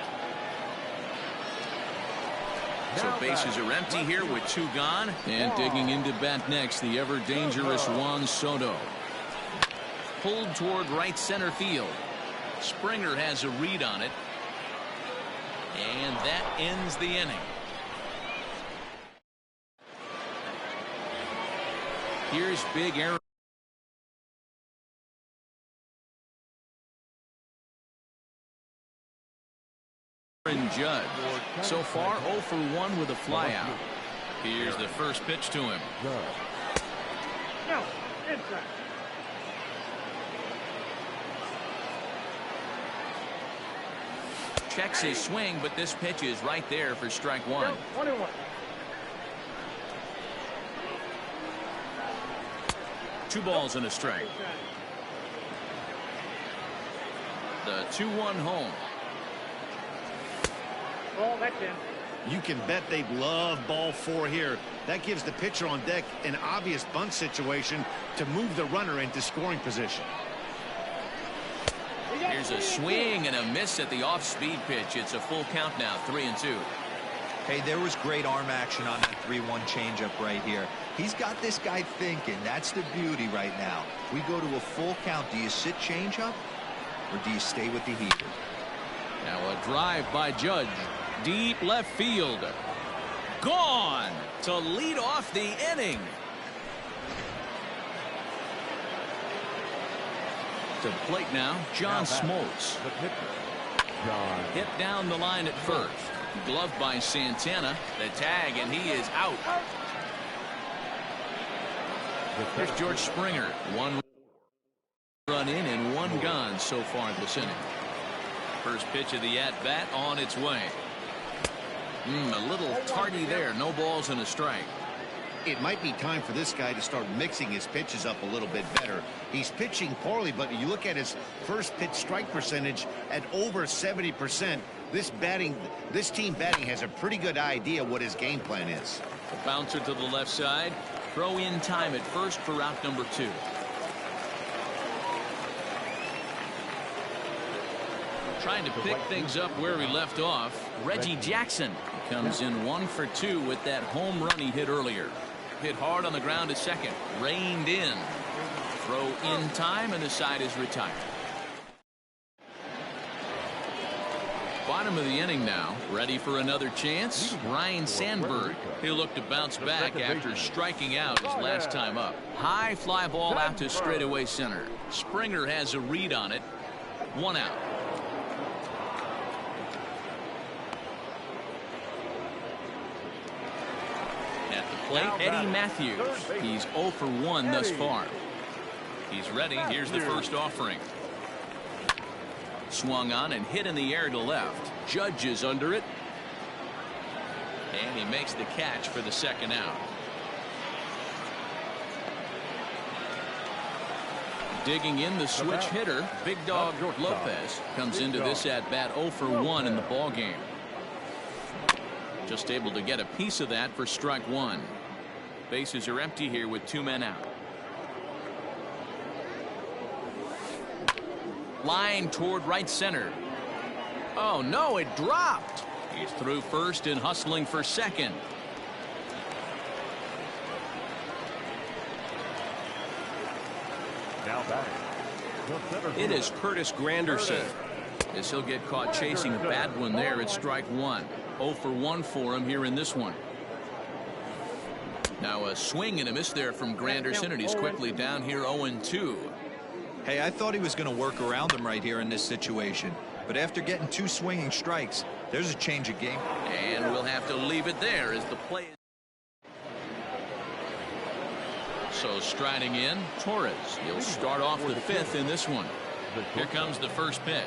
So bases are empty here with 2 gone. And digging into bat next, the ever dangerous Juan Soto. Pulled toward right center field. Springer has a read on it. And that ends the inning. Here's big Aaron Judge. So far 0 for 1 with a flyout. Here's the first pitch to him. No, inside. Checks his swing, but this pitch is right there for strike 1. 1-1. Two balls and a strike. The 2-1 home. Ball, that's in. You can bet they love ball 4 here. That gives the pitcher on deck an obvious bunt situation to move the runner into scoring position. Here's a swing and a miss at the off-speed pitch. It's a full count now, 3-2. Hey, there was great arm action on that 3-1 changeup right here. He's got this guy thinking. That's the beauty right now. We go to a full count. Do you sit changeup or do you stay with the heater? Now a drive by Judge. Deep left field. Gone to lead off the inning. To the plate now, John Smoltz. Hit down the line at first. Gloved by Santana. The tag, and he is out. Here's George Springer. One run in and one gone so far this inning. First pitch of the at-bat on its way. A little tardy there. No balls and a strike. It might be time for this guy to start mixing his pitches up a little bit better. He's pitching poorly, but you look at his first pitch strike percentage at over 70%. This team batting has a pretty good idea what his game plan is. The bouncer to the left side. Throw in time at first for out number 2. Trying to pick things up where he left off. Reggie Jackson comes in 1 for 2 with that home run he hit earlier. Hit hard on the ground at second. Reined in. Throw in time, and the side is retired. Bottom of the inning now. Ready for another chance. Ryan Sandberg. He'll look to bounce back after striking out his last time up. High fly ball out to straightaway center. Springer has a read on it. 1 out. At the plate, Eddie Matthews. He's 0 for 1 thus far. He's ready. Here's the first offering. Swung on and hit in the air to left. Judge is under it. And he makes the catch for the second out. Digging in the switch hitter, Big Dog Lopez comes into this at bat 0 for 1 in the ball game. Just able to get a piece of that for strike 1. Bases are empty here with 2 men out. Line toward right center. Oh no, it dropped. He's through first and hustling for second. Now batting. It is Curtis Granderson. As he'll get caught chasing a bad one there at strike 1. 0 for 1 for him here in this one. Now a swing and a miss there from Granderson, and he's quickly down here 0-2. Hey, I thought he was going to work around him right here in this situation. But after getting 2 swinging strikes, there's a change of game. And we'll have to leave it there as the play. So striding in, Torres. He'll start off the 5th in this one. Here comes the first pitch.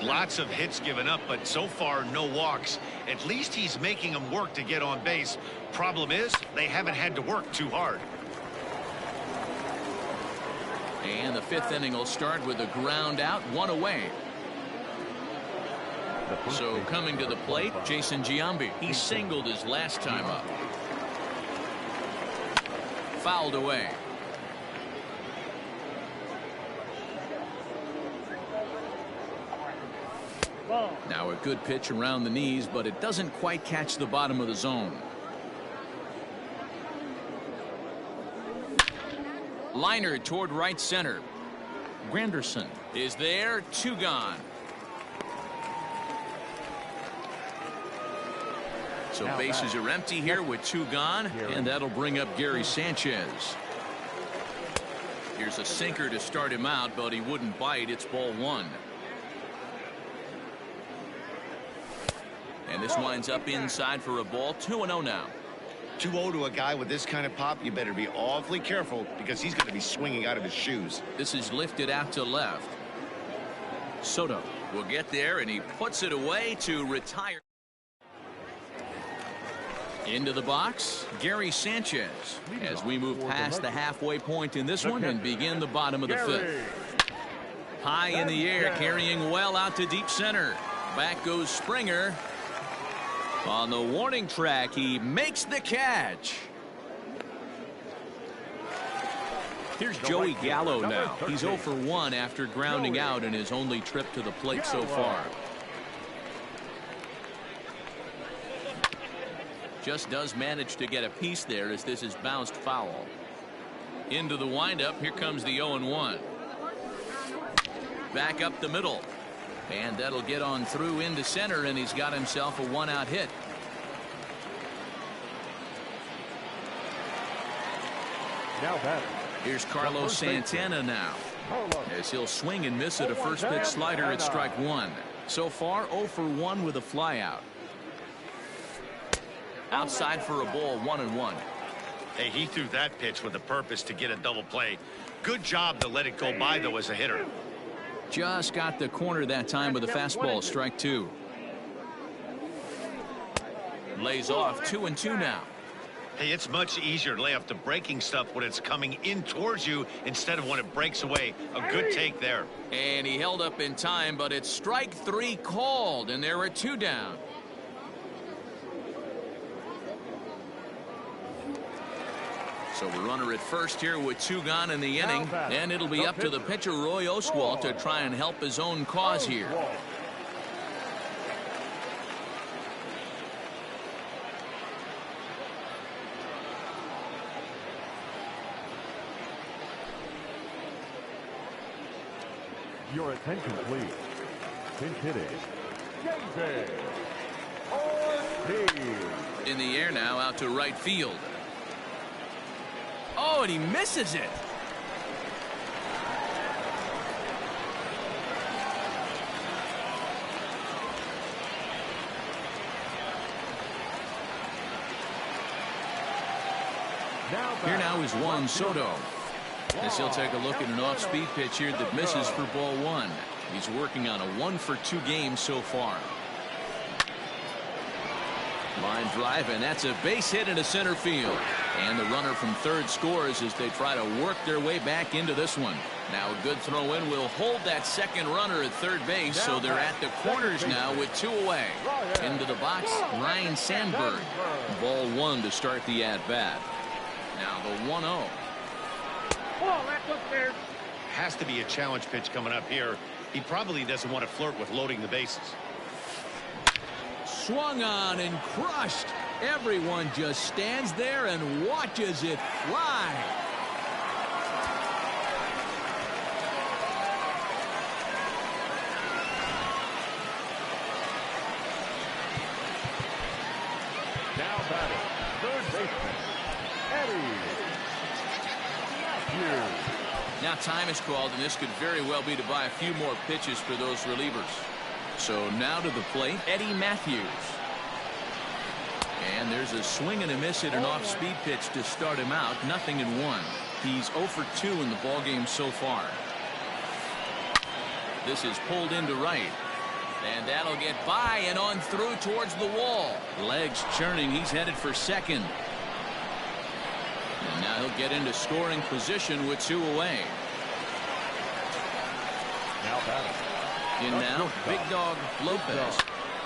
Lots of hits given up, but so far no walks. At least he's making them work to get on base. Problem is, they haven't had to work too hard. And the 5th inning will start with a ground out, 1 away. So coming to the plate, Jason Giambi. He singled his last time up. Fouled away. Now a good pitch around the knees, but it doesn't quite catch the bottom of the zone. Liner toward right center. Granderson is there. 2 gone. So bases are empty here with 2 gone, and that'll bring up Gary Sanchez. Here's a sinker to start him out, but he wouldn't bite. It's ball 1. And this winds up inside for a ball. 2-0 now. 2-0 to a guy with this kind of pop, you better be awfully careful because he's going to be swinging out of his shoes. This is lifted out to left. Soto will get there, and he puts it away to retire. Into the box, Gary Sanchez, as we move past the halfway point in this one and begin the bottom of the 5th. High in the air, carrying well out to deep center. Back goes Springer. On the warning track, he makes the catch. Here's Joey Gallo now. He's 0 for 1 after grounding out in his only trip to the plate so far. Just does manage to get a piece there as this is bounced foul. Into the windup. Here comes the 0-1. Back up the middle. And that'll get on through into center, and he's got himself a 1-out hit. Now batting. Here's Carlos Santana now. As he'll swing and miss at a first pitch slider at strike one. So far 0 for 1 with a flyout. Outside for a ball, 1-1. Hey, he threw that pitch with a purpose to get a double play. Good job to let it go by, though, as a hitter. Just got the corner that time with a fastball, strike 2. Lays off 2-2 now. Hey, it's much easier to lay off the breaking stuff when it's coming in towards you instead of when it breaks away. A good take there. And he held up in time, but it's strike 3 called, and there are 2 down. So the runner at first here with 2 gone in the inning, and it'll be up to the pitcher Roy Oswalt to try and help his own cause here. Your attention, please. Pinch hitting. David Ortiz. In the air now, out to right field. Oh, and he misses it. Here now is Juan Soto. As he'll take a look at an off-speed pitch here that misses for ball 1. He's working on a 1 for 2 game so far. Line drive, and that's a base hit into center field. And the runner from third scores as they try to work their way back into this one. Now a good throw in will hold that second runner at third base, so they're at the corners now with 2 away. Into the box, Ryan Sandberg. Ball 1 to start the at-bat. Now the 1-0. Has to be a challenge pitch coming up here. He probably doesn't want to flirt with loading the bases. Swung on and crushed. Everyone just stands there and watches it fly. Now batting, third baseman, Eddie Matthews. Now time is called, and this could very well be to buy a few more pitches for those relievers. So now to the plate, Eddie Matthews. And there's a swing and a miss at an off-speed pitch to start him out. 0-1. He's 0 for 2 in the ballgame so far. This is pulled into right. And that'll get by and on through towards the wall. Legs churning. He's headed for second. And now he'll get into scoring position with 2 away. Now batting. In now, Big Dog Lopez.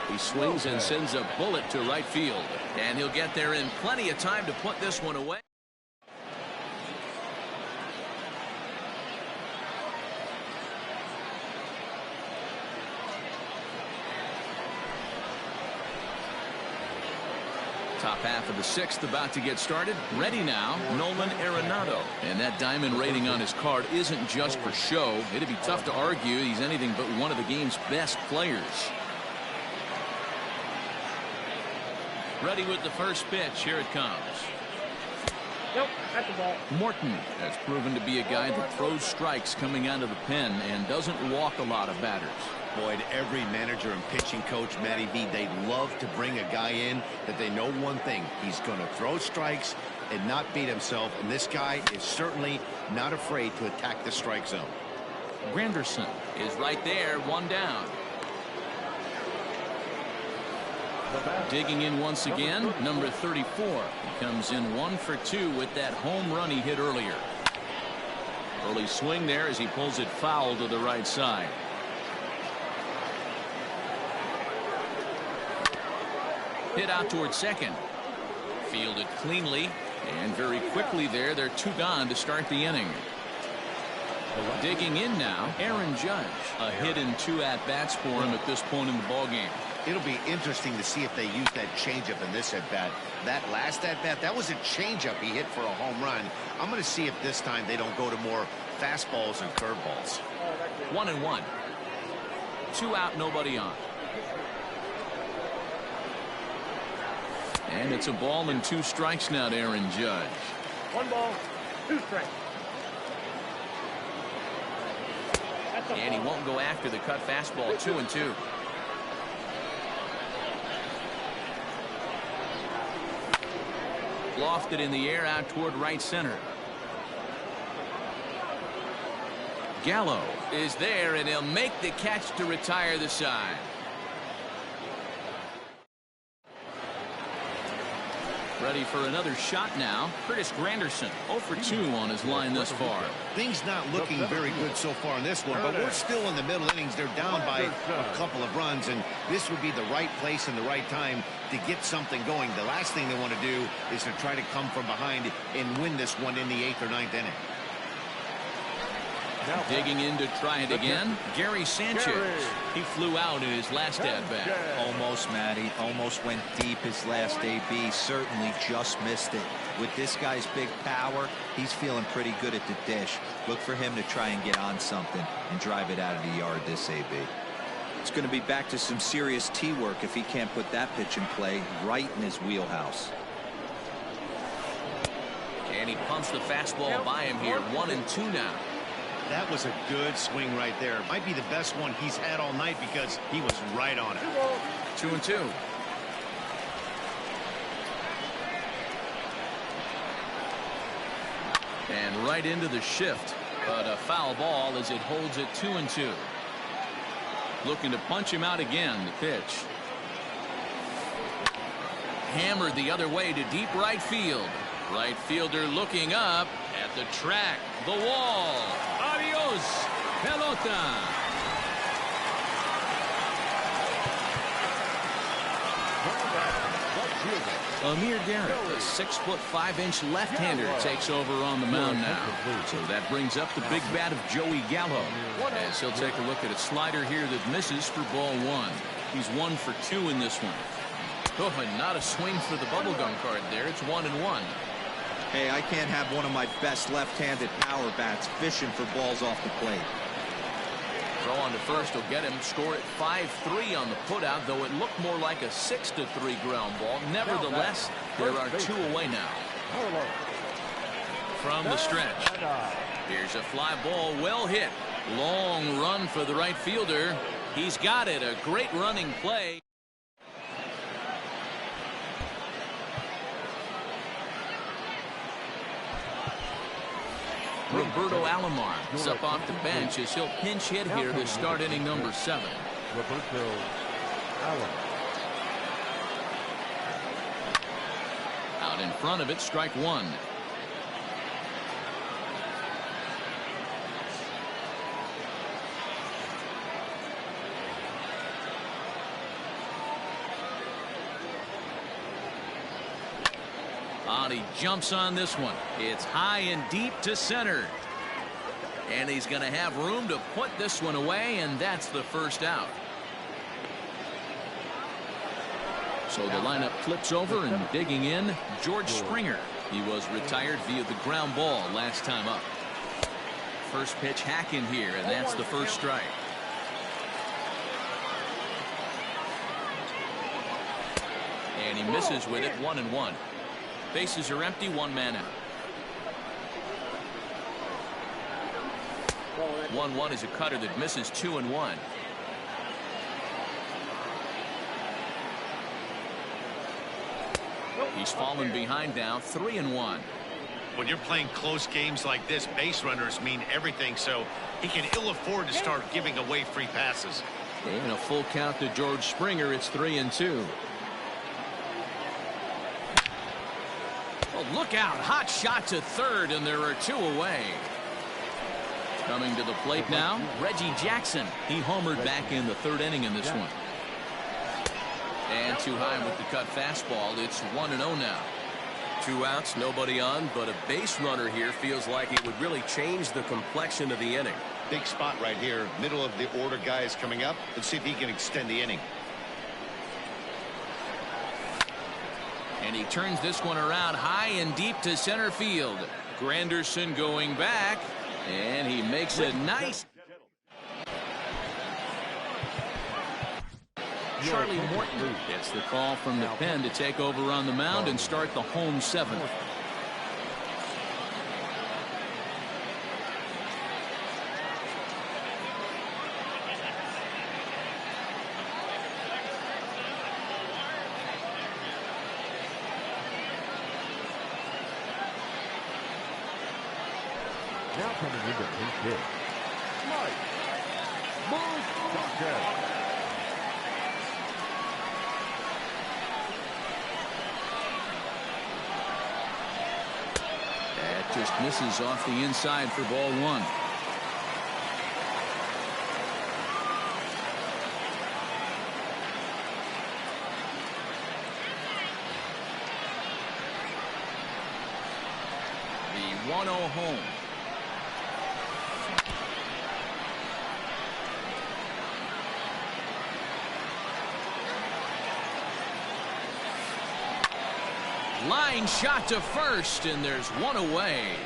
He swings and sends a bullet to right field. And he'll get there in plenty of time to put this one away. Top half of the 6th about to get started. Ready now, Nolan Arenado. And that diamond rating on his card isn't just for show. It'd be tough to argue he's anything but one of the game's best players. Ready with the first pitch. Here it comes. Nope, that's the ball. Morton has proven to be a guy that throws strikes coming out of the pen and doesn't walk a lot of batters. Boyd, every manager and pitching coach, Matty V, they love to bring a guy in that they know one thing. He's going to throw strikes and not beat himself. And this guy is certainly not afraid to attack the strike zone. Granderson is right there, 1 down. Digging in once again, number 34. He comes in 1 for 2 with that home run he hit earlier. Early swing there as he pulls it foul to the right side. Hit out towards second. Fielded cleanly and very quickly there. They're 2 gone to start the inning. Digging in now, Aaron Judge. A hit in 2 at-bats for him at this point in the ballgame. It'll be interesting to see if they use that changeup in this at-bat. That last at-bat, that was a changeup he hit for a home run. I'm going to see if this time they don't go to more fastballs and curveballs. 1-1. 2 out, nobody on. And it's a ball and 2 strikes now to Aaron Judge. 1 ball, 2 strikes. And he won't go after the cut fastball. 2-2. Lofted in the air out toward right center. Gallo is there, and he'll make the catch to retire the side. Ready for another shot now. Curtis Granderson 0 for 2 on his line thus far. Things not looking very good so far in this one, but we're still in the middle innings. They're down by a couple of runs, and this would be the right place and the right time to get something going. The last thing they want to do is to try to come from behind and win this one in the 8th or 9th inning. Digging in to try it again, Gary Sanchez. He flew out in his last at-bat. Almost, Matty. Almost went deep his last AB. Certainly just missed it. With this guy's big power, he's feeling pretty good at the dish. Look for him to try and get on something and drive it out of the yard this AB. It's going to be back to some serious tee work if he can't put that pitch in play right in his wheelhouse. And he pumps the fastball by him here. 1-2 now. That was a good swing right there. Might be the best one he's had all night because he was right on it. 2-2. And right into the shift, but a foul ball as it holds it 2-2. Looking to punch him out again. The pitch hammered the other way to deep right field. Right fielder looking up at the track, the wall. Adios, pelota. Amir Garrett, a 6'5" left-hander, takes over on the mound now. So that brings up the big bat of Joey Gallo, as he'll take a look at a slider here that misses for ball 1. He's 1 for 2 in this one. Oh, and not a swing for the bubblegum card there. It's 1-1. Hey, I can't have one of my best left-handed power bats fishing for balls off the plate. Throw on to first will get him. Score at 5-3 on the putout, though it looked more like a 6-3 ground ball. Nevertheless, there are 2 away now. From the stretch, here's a fly ball, well hit. Long run for the right fielder. He's got it. A great running play. Roberto Alomar is up off the bench as he'll pinch hit here to start inning number 7. Roberto Alomar. Out in front of it, strike 1. He jumps on this one. It's high and deep to center. And he's going to have room to put this one away, and that's the first out. So the lineup flips over, and digging in, George Springer. He was retired via the ground ball last time up. First pitch hack in here, and that's the first strike. And he misses with it. 1-1. Bases are empty, 1 man out. 1-1 is a cutter that misses. 2-1. He's fallen behind now. 3-1. When you're playing close games like this, base runners mean everything, so he can ill afford to start giving away free passes. And a full count to George Springer. It's 3-2. Look out, hot shot to third, and there are 2 away. Coming to the plate now, Reggie Jackson. He homered back in the 3rd inning in this one. And too high with the cut fastball. It's 1-0 now. 2 outs, nobody on, but a base runner here feels like it would really change the complexion of the inning. Big spot right here, middle of the order guys coming up. Let's see if he can extend the inning. And he turns this one around high and deep to center field. Granderson going back, and he makes a nice. Charlie Morton gets the call from the pen to take over on the mound and start the home seventh. Now coming into pinch hit, That just misses off the inside for ball one. The 1-0 home. Line shot to first, and there's one away.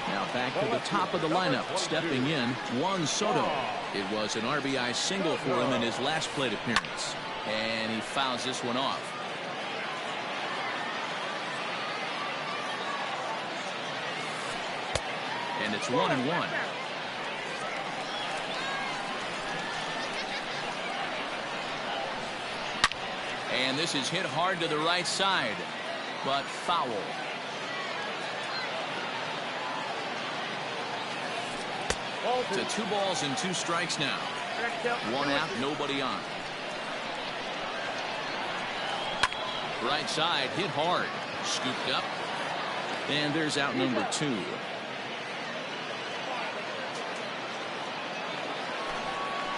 Now back to the top of the lineup. Stepping in, Juan Soto. It was an RBI single for him in his last plate appearance. And he fouls this one off. And it's 1-1. And this is hit hard to the right side, but foul. To 2 balls and 2 strikes now. 1 out, nobody on. Right side, hit hard. Scooped up. And there's out number 2.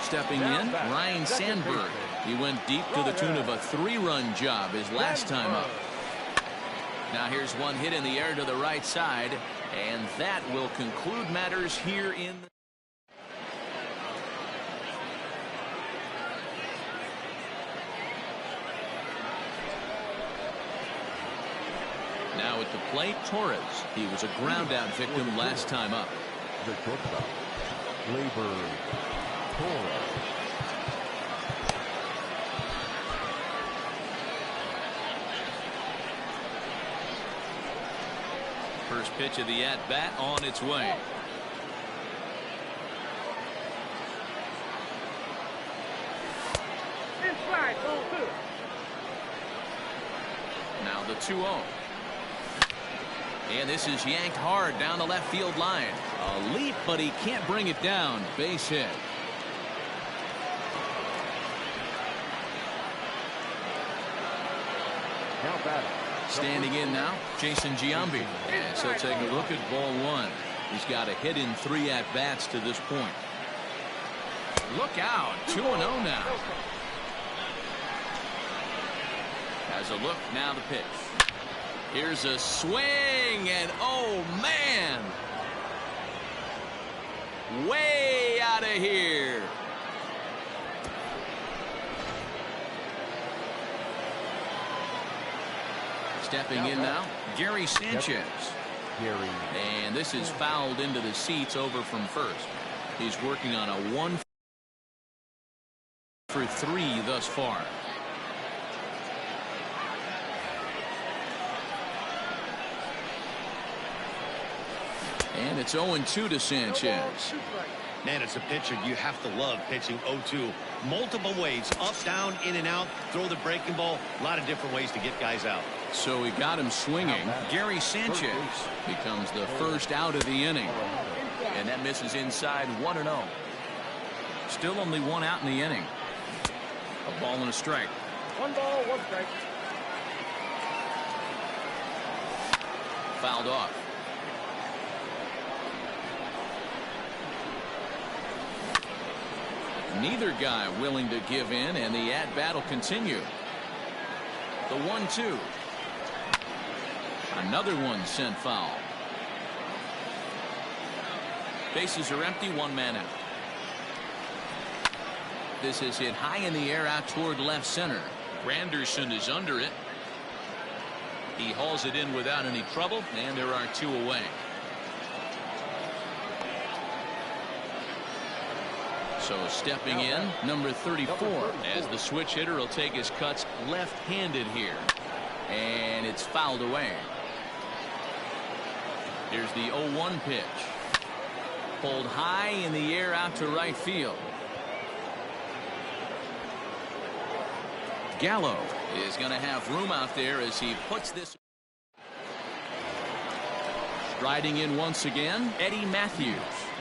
Stepping in, Ryan Sandberg. He went deep to the tune of a 3-run job his last time up. Now here's one hit in the air to the right side, and that will conclude matters here in the... Now at the plate, Torres. He was a ground-out victim last time up. The shortstop, Labor Torres. First pitch of the at-bat on its way. Inside, ball 2. Now the 2-0. And this is yanked hard down the left field line. A leap, but he can't bring it down. Base hit. Now batting. Standing in now, Jason Giambi. As he'll take a look at ball 1. He's got a hit in 3 at-bats to this point. Look out, 2-0 now. Has a look, now the pitch. Here's a swing, and oh man! Way out of here. Stepping in now, Gary Sanchez. And this is fouled into the seats over from first. He's working on a 1 for 3 thus far. And it's 0-2 to Sanchez. Man, it's a pitcher you have to love pitching 0-2. Multiple ways, up, down, in and out, throw the breaking ball. A lot of different ways to get guys out. So he got him swinging. Gary Sanchez becomes the first out of the inning. And that misses inside 1-0. Still only 1 out in the inning. A ball and a strike. 1 ball, 1 strike. Fouled off. Neither guy willing to give in, and the at-bat will continue. The 1-2. Another one sent foul. Bases are empty, 1 man out. This is hit high in the air out toward left center. Granderson is under it. He hauls it in without any trouble, and there are 2 away. So stepping in, number 34, as the switch hitter will take his cuts left-handed here. And it's fouled away. Here's the 0-1 pitch. Pulled high in the air out to right field. Gallo is going to have room out there as he puts this. Striding in once again, Eddie Matthews.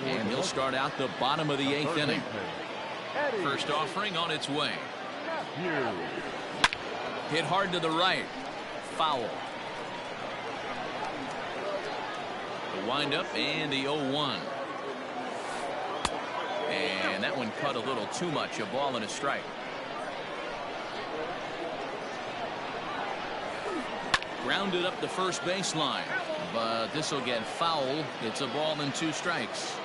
And he'll start out the bottom of the 8th inning. First offering on its way. Hit hard to the right. Foul. The windup and the 0-1. And that one cut a little too much. A ball and a strike. Grounded up the first baseline, but this will get foul. It's a ball and 2 strikes.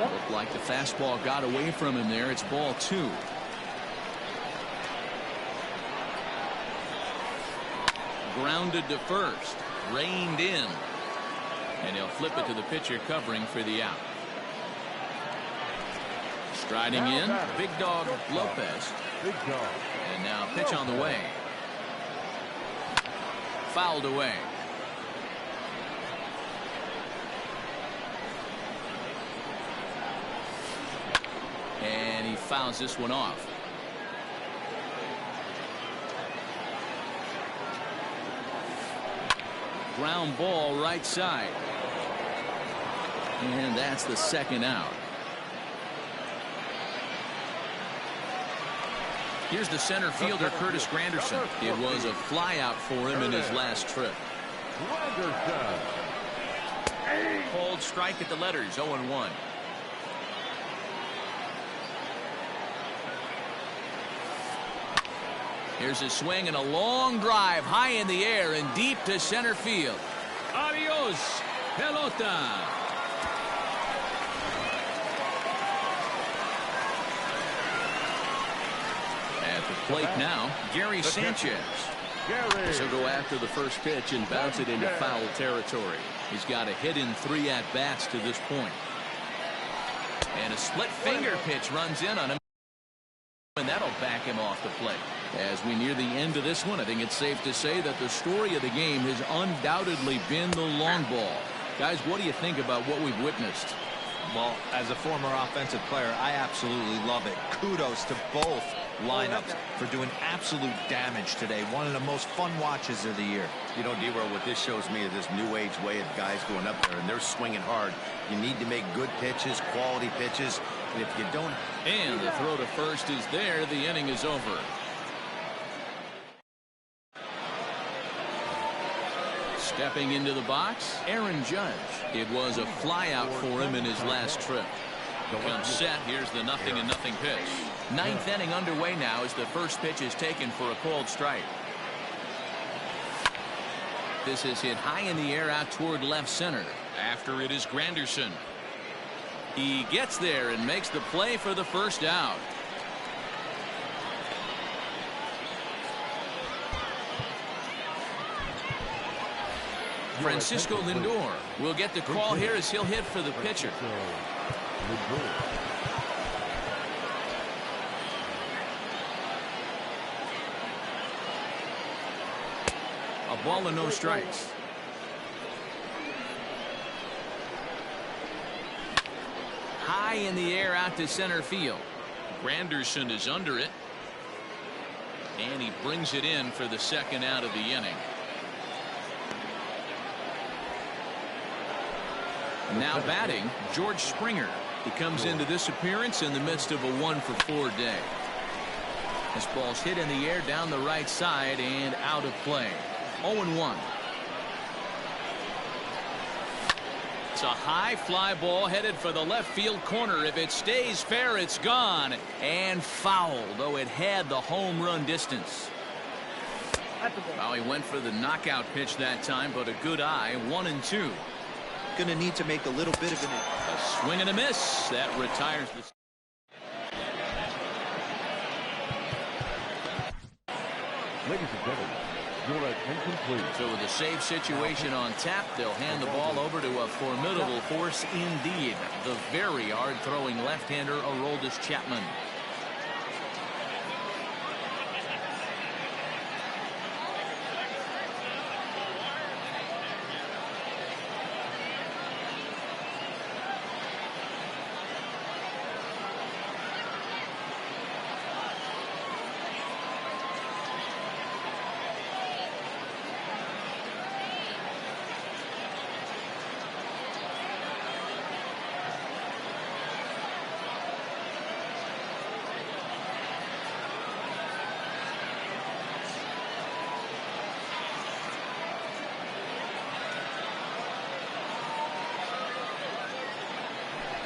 Looked like the fastball got away from him there. It's ball 2. Grounded to first, reined in, and he'll flip it to the pitcher covering for the out. Striding in, Big Dog Lopez. Big Dog. And now pitch on the way. Fouled away. And he fouls this one off. Ground ball right side. And that's the second out. Here's the center fielder, Curtis Granderson. It was a flyout for him in his last trip. Called strike at the letters, 0-1. Here's his swing and a long drive high in the air and deep to center field. Adios, pelota. At the plate now, Gary Sanchez. He'll go after the first pitch and bounce it into foul territory. He's got a hit in 3 at-bats to this point. And a split finger pitch runs in on him. And that'll back him off the plate. As we near the end of this one, I think it's safe to say that the story of the game has undoubtedly been the long ball. Guys, what do you think about what we've witnessed? Well, as a former offensive player, I absolutely love it. Kudos to both lineups for doing absolute damage today. One of the most fun watches of the year. You know, D-Roll, what this shows me is this new age way of guys going up there, and they're swinging hard. You need to make good pitches, quality pitches, and if you don't... And the throw to first is there. The inning is over. Stepping into the box, Aaron Judge. It was a flyout for him in his last trip. Comes set. Here's the 0-0 pitch. 9th inning underway now as the first pitch is taken for a called strike. This is hit high in the air out toward left center. After it is Granderson. He gets there and makes the play for the first out. Francisco Lindor will get the call here as he'll hit for the pitcher. A ball and no strikes. High in the air out to center field. Granderson is under it. And he brings it in for the second out of the inning. Now batting, George Springer. He comes into this appearance in the midst of a 1-for-4 day. This ball's hit in the air down the right side and out of play. 0-1. It's a high fly ball headed for the left field corner. If it stays fair, it's gone and foul, though it had the home run distance. Well, he went for the knockout pitch that time, but a good eye. 1-2. Going to need to make a little bit of A swing and a miss. That retires the... Ladies and gentlemen, your attention please. So with a safe situation on tap, they'll hand the ball over to a formidable force indeed. The very hard-throwing left-hander, Aroldis Chapman.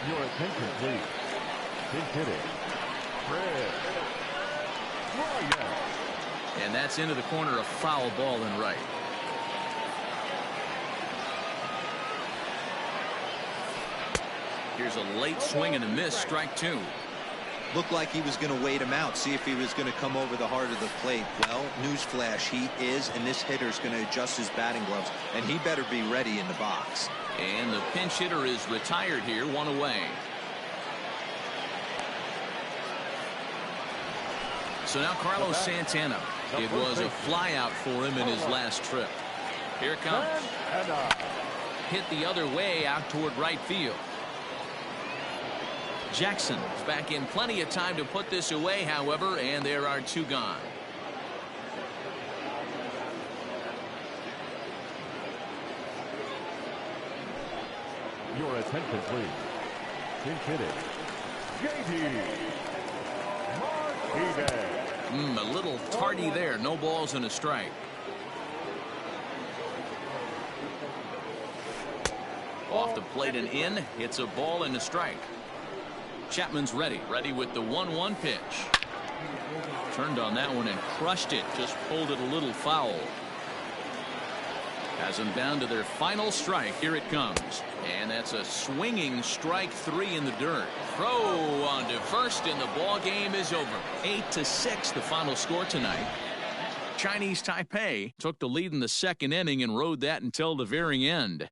Your attention, please. Pinch hitting, Fred Bryant. And that's into the corner, a foul ball and right. Here's a late swing and a miss, strike two. Looked like he was going to wait him out, see if he was going to come over the heart of the plate. Well, newsflash, he is, and this hitter's going to adjust his batting gloves, and he better be ready in the box. And the pinch hitter is retired here, one away. So now Carlos Santana. It was a flyout for him in his last trip. Here it comes. Hit the other way out toward right field. Jackson is back in plenty of time to put this away, however, and there are two gone. Your attention, please. Pinch hitting, J.D. Martinez. A little tardy there. No balls and a strike. Off the plate and in. It's a ball and a strike. Chapman's ready with the 1-1 pitch. Turned on that one and crushed it. Just pulled it a little foul. Has them down to their final strike. Here it comes. And that's a swinging strike three in the dirt. Throw on to first, and the ball game is over. 8-6 the final score tonight. Chinese Taipei took the lead in the second inning and rode that until the very end.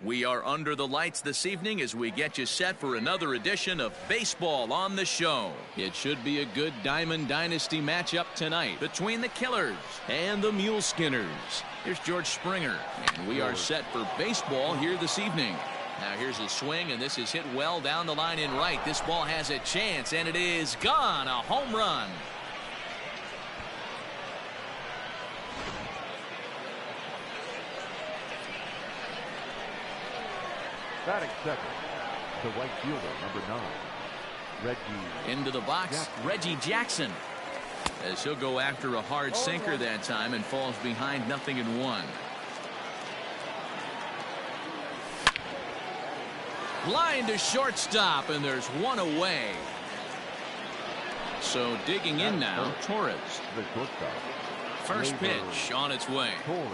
We are under the lights this evening as we get you set for another edition of Baseball on the Show. It should be a good Diamond Dynasty matchup tonight between the Killers and the Mule Skinners. Here's George Springer, and we are set for baseball here this evening. Now here's a swing, and this is hit well down the line in right. This ball has a chance, and it is gone. A home run. Batting second, the right fielder, number 9, Reggie. Into the box, Jackson. Reggie Jackson. As he'll go after a hard sinker that time and falls behind 0-1. Line to shortstop, and there's one away. So digging in now, Torres. The shortstop. First pitch on its way. Torres.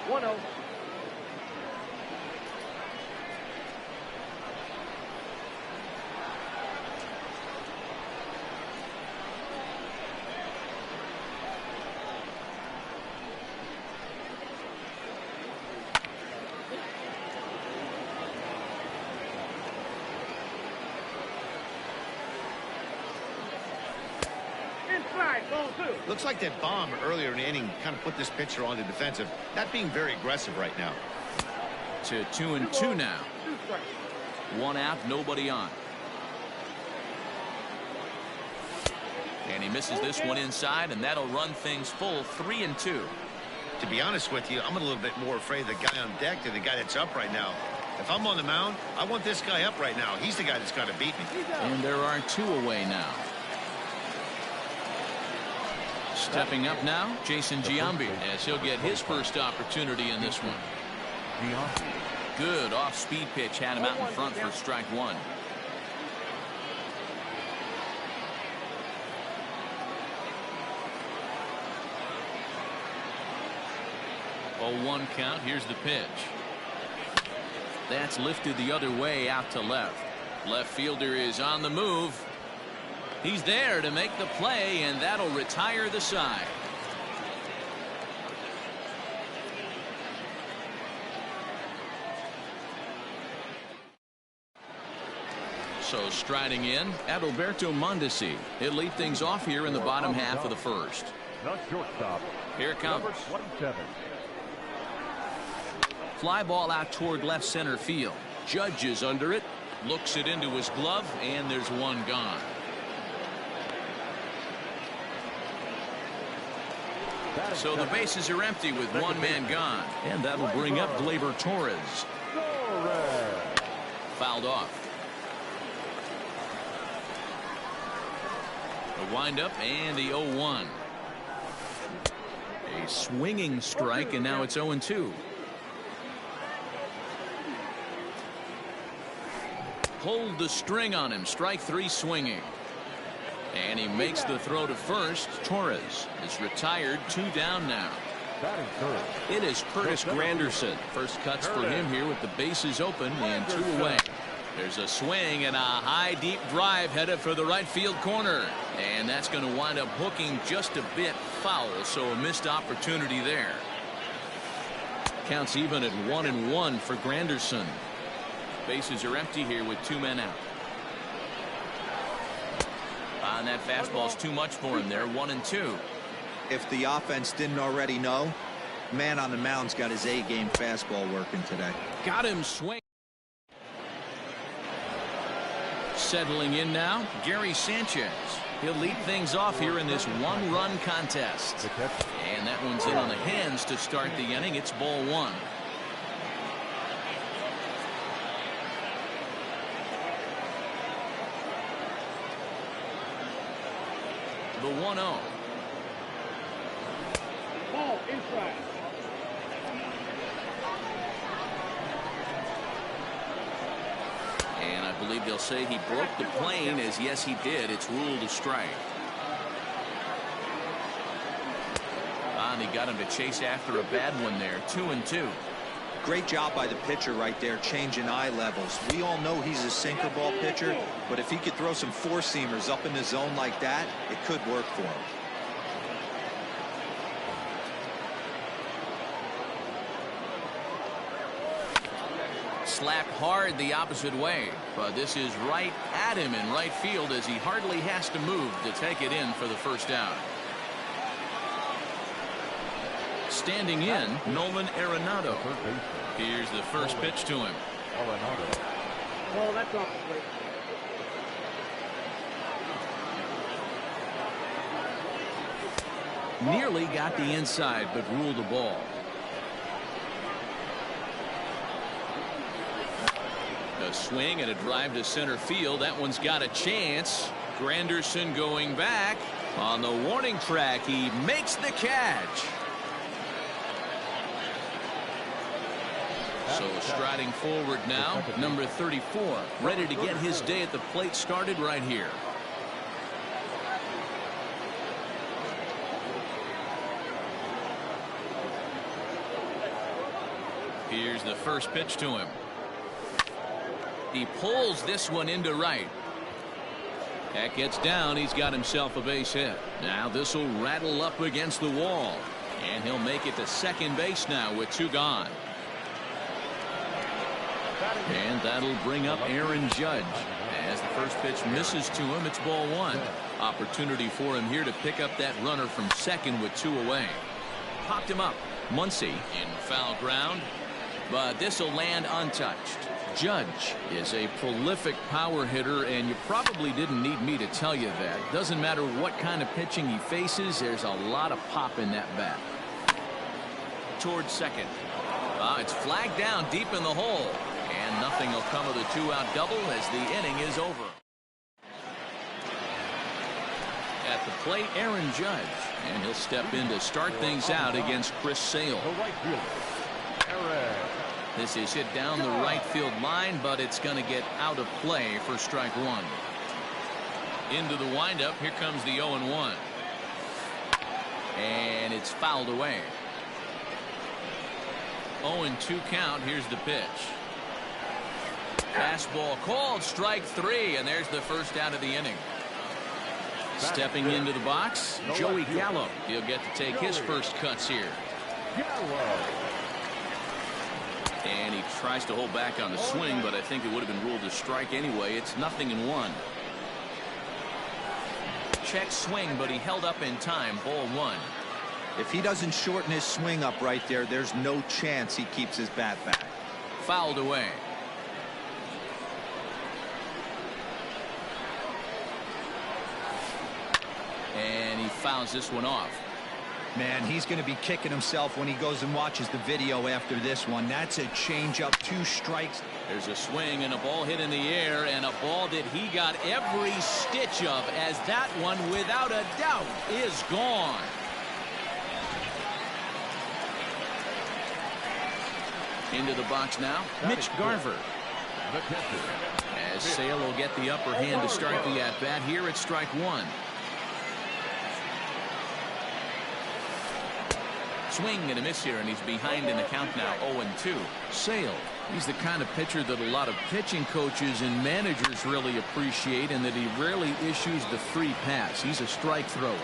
1-0. Looks like that bomb earlier in the inning kind of put this pitcher on the defensive, not being very aggressive right now. To 2-2 now. 1 out, nobody on. And he misses this one inside, and that'll run things full 3-2. To be honest with you, I'm a little bit more afraid of the guy on deck than the guy that's up right now. If I'm on the mound, I want this guy up right now. He's the guy that's got to beat me. And there are 2 away now. Stepping up now, Jason Giambi, as he'll get his first opportunity in this one. Good off-speed pitch, had him out in front for strike 1. A 1 count. Here's the pitch. That's lifted the other way out to left. Left fielder is on the move. He's there to make the play, and that'll retire the side. So striding in, Adalberto Mondesi. He'll lead things off here in the bottom half of the first. The shortstop. Here it comes. Number 27. Fly ball out toward left center field. Judge is under it, looks it into his glove, and there's one gone. So the bases are empty with 1 man gone. And that'll bring up Gleyber Torres. Fouled off. A windup and the 0-1. A swinging strike, and now it's 0-2. Hold the string on him. Strike 3 swinging. And he makes the throw to first. Torres is retired. 2 down now. It is Curtis Granderson. First cuts for him here with the bases open and 2 away. There's a swing and a high deep drive headed for the right field corner. And that's going to wind up hooking just a bit foul. So a missed opportunity there. Counts even at 1-1 for Granderson. Bases are empty here with 2 men out. And that fastball's too much for him there. 1-2. If the offense didn't already know, man on the mound's got his A-game fastball working today. Got him swing. Settling in now, Gary Sanchez. He'll lead things off here in this 1-run contest. And that one's in on the hands to start the inning. It's ball 1. The 1-0. Ball inside. And I believe they'll say he broke the plane, as yes he did. It's ruled a strike. And he got him to chase after a bad one there. 2-2. Great job by the pitcher right there, changing eye levels. We all know he's a sinker ball pitcher, but if he could throw some 4-seamers up in the zone like that, it could work for him. Slapped hard the opposite way, but this is right at him in right field as he hardly has to move to take it in for the first out. Standing in, Nolan Arenado. Here's the first pitch to him. Oh, that's off the plate. Nearly got the inside, but ruled the ball. A swing and a drive to center field. That one's got a chance. Granderson going back. On the warning track, he makes the catch. So striding forward now, number 34, ready to get his day at the plate started right here. Here's the first pitch to him. He pulls this one into right. That gets down. He's got himself a base hit. Now this will rattle up against the wall. And he'll make it to second base now with 2 gone. And that'll bring up Aaron Judge. As the first pitch misses to him, it's ball 1. Opportunity for him here to pick up that runner from second with 2 away. Popped him up. Muncy in foul ground. But this will land untouched. Judge is a prolific power hitter, and you probably didn't need me to tell you that. Doesn't matter what kind of pitching he faces, there's a lot of pop in that bat. Towards second. It's flagged down deep in the hole. And nothing will come of the 2-out double as the inning is over. At the plate, Aaron Judge. And he'll step in to start things out against Chris Sale. This is hit down the right field line, but it's going to get out of play for strike 1. Into the windup. Here comes the 0-1. And it's fouled away. 0-2 count. Here's the pitch. Fastball called, strike 3, and there's the first out of the inning. Stepping into the box, Joey Gallo. He'll get to take his first cuts here. And he tries to hold back on the swing, but I think it would have been ruled a strike anyway. It's 0-1. Check swing, but he held up in time. Ball 1. If he doesn't shorten his swing up right there, there's no chance he keeps his bat back. Fouled away. And he fouls this one off. Man, he's going to be kicking himself when he goes and watches the video after this one. That's a changeup, 2 strikes. There's a swing and a ball hit in the air, and a ball that he got every stitch of, as that one, without a doubt, is gone. Into the box now, Mitch Garver. As Sale will get the upper hand to start the at-bat here at strike 1. Swing and a miss here, and he's behind in the count now. 0-2. Sale, he's the kind of pitcher that a lot of pitching coaches and managers really appreciate, and that he rarely issues the free pass. He's a strike thrower.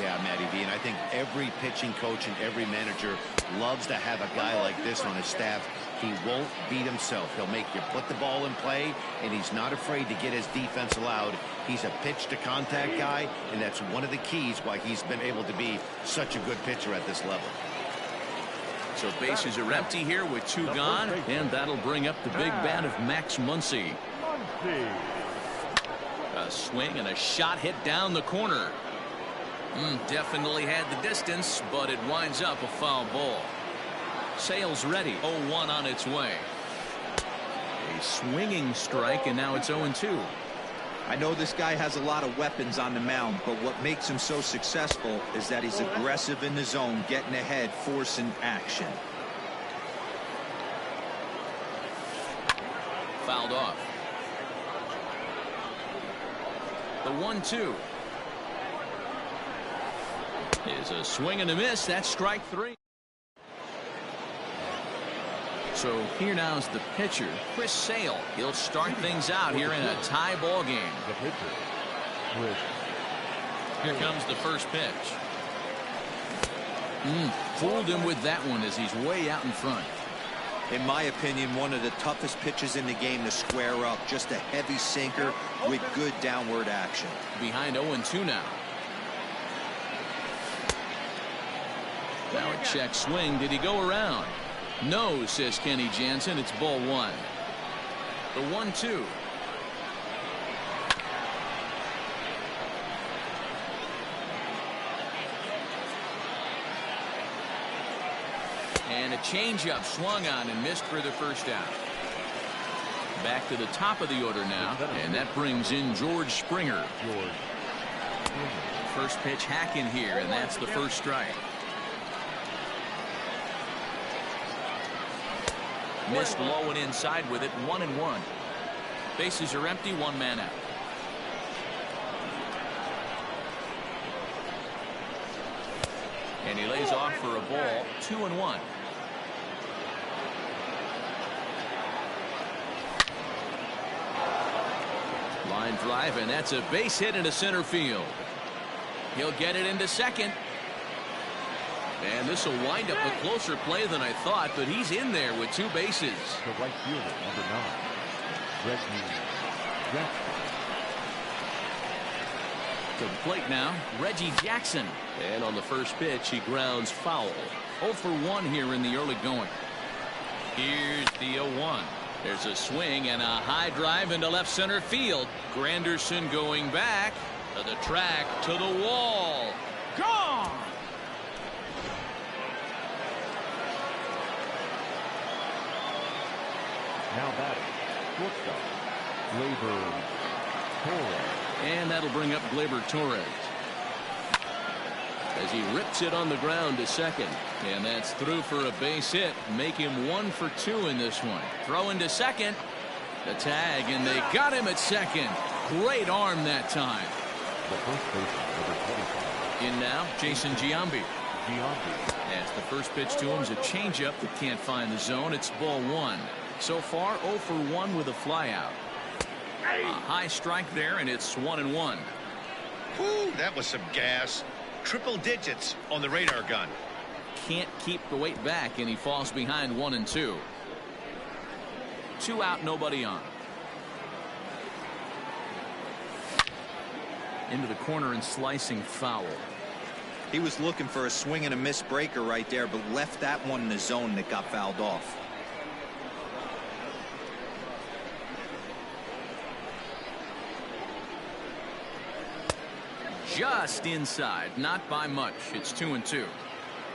Yeah, Matty V, and I think every pitching coach and every manager loves to have a guy like this on his staff. He won't beat himself. He'll make you put the ball in play, and he's not afraid to get his defense allowed. He's a pitch-to-contact guy, and that's one of the keys why he's been able to be such a good pitcher at this level. So bases are empty here with 2 gone, and that'll bring up the big bat of Max Muncy. A swing and a shot hit down the corner. Definitely had the distance, but it winds up a foul ball. Sale's ready. 0-1 on its way. A swinging strike, and now it's 0-2. I know this guy has a lot of weapons on the mound, but what makes him so successful is that he's aggressive in the zone, getting ahead, forcing action. Fouled off. The 1-2 is a swing and a miss. That's strike 3. So here now is the pitcher, Chris Sale. He'll start things out here in a tie ball game. Here comes the first pitch. Fooled him with that one as he's way out in front. In my opinion, one of the toughest pitches in the game to square up. Just a heavy sinker with good downward action. Behind 0-2 now. Now a check swing. Did he go around? No, says Kenny Jansen. It's ball one. The 1-2. And a changeup swung on and missed for the first out. Back to the top of the order now, and that brings in George Springer. First pitch hacking here, and that's the first strike. Missed low and inside with it, 1-1. Bases are empty, one man out. And he lays off for a ball, 2-1. Line drive, and that's a base hit into center field. He'll get it into second. And this will wind up a closer play than I thought, but he's in there with two bases. The right fielder, number 9, Reggie Jackson. To the plate now, Reggie Jackson. And on the first pitch, he grounds foul. 0 for 1 here in the early going. Here's the 0-1. There's a swing and a high drive into left center field. Granderson going back to the track, to the wall. Gone! Now batting, shortstop, Gleyber Torres. And that'll bring up Gleyber Torres. As he rips it on the ground to second. And that's through for a base hit. Make him 1 for 2 in this one. Throw into second. The tag, and they got him at second. Great arm that time. The first baseman, number 25. In now, Jason Giambi. As the first pitch to him is a changeup that can't find the zone. It's ball 1. So far 0 for 1 with a flyout. A high strike there, and it's 1-1. Whew, that was some gas. Triple digits on the radar gun. Can't keep the weight back, and he falls behind 1-2. 2 out, nobody on. Into the corner and slicing foul. He was looking for a swing and a miss breaker right there, but left that one in the zone that got fouled off. Just inside, not by much. It's 2-2.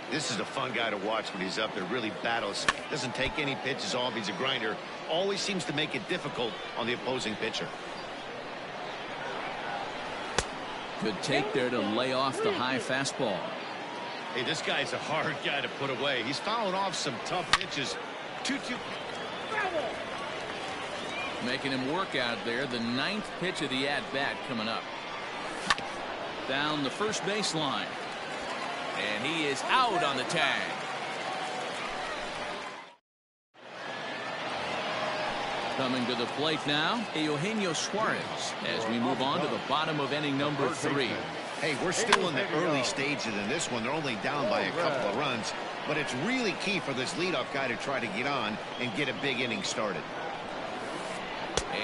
This is a fun guy to watch when he's up there. Really battles. Doesn't take any pitches off. He's a grinder. Always seems to make it difficult on the opposing pitcher. Good take there to lay off the high fastball. Hey, this guy's a hard guy to put away. He's fouling off some tough pitches. 2-2. Making him work out there. The 9th pitch of the at-bat coming up. Down the first baseline. And he is out on the tag. Coming to the plate now, Eugenio Suarez, as we move on to the bottom of inning number 3. Hey, we're still in the early stages in this one. They're only down by a couple of runs, but it's really key for this leadoff guy to try to get on and get a big inning started.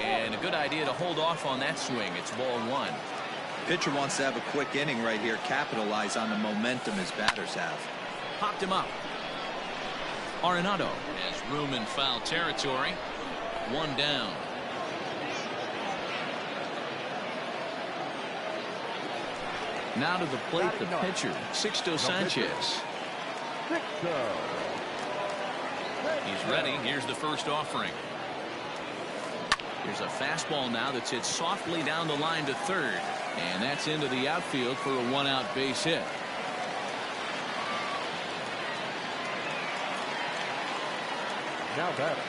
And a good idea to hold off on that swing. It's ball 1. Pitcher wants to have a quick inning right here, capitalize on the momentum his batters have. Popped him up. Arenado has room in foul territory. 1 down. Now to the plate, the pitcher, Sixto Sanchez. He's ready. Here's the first offering. Here's a fastball now that's hit softly down the line to third. And that's into the outfield for a 1-out base hit. Now batting.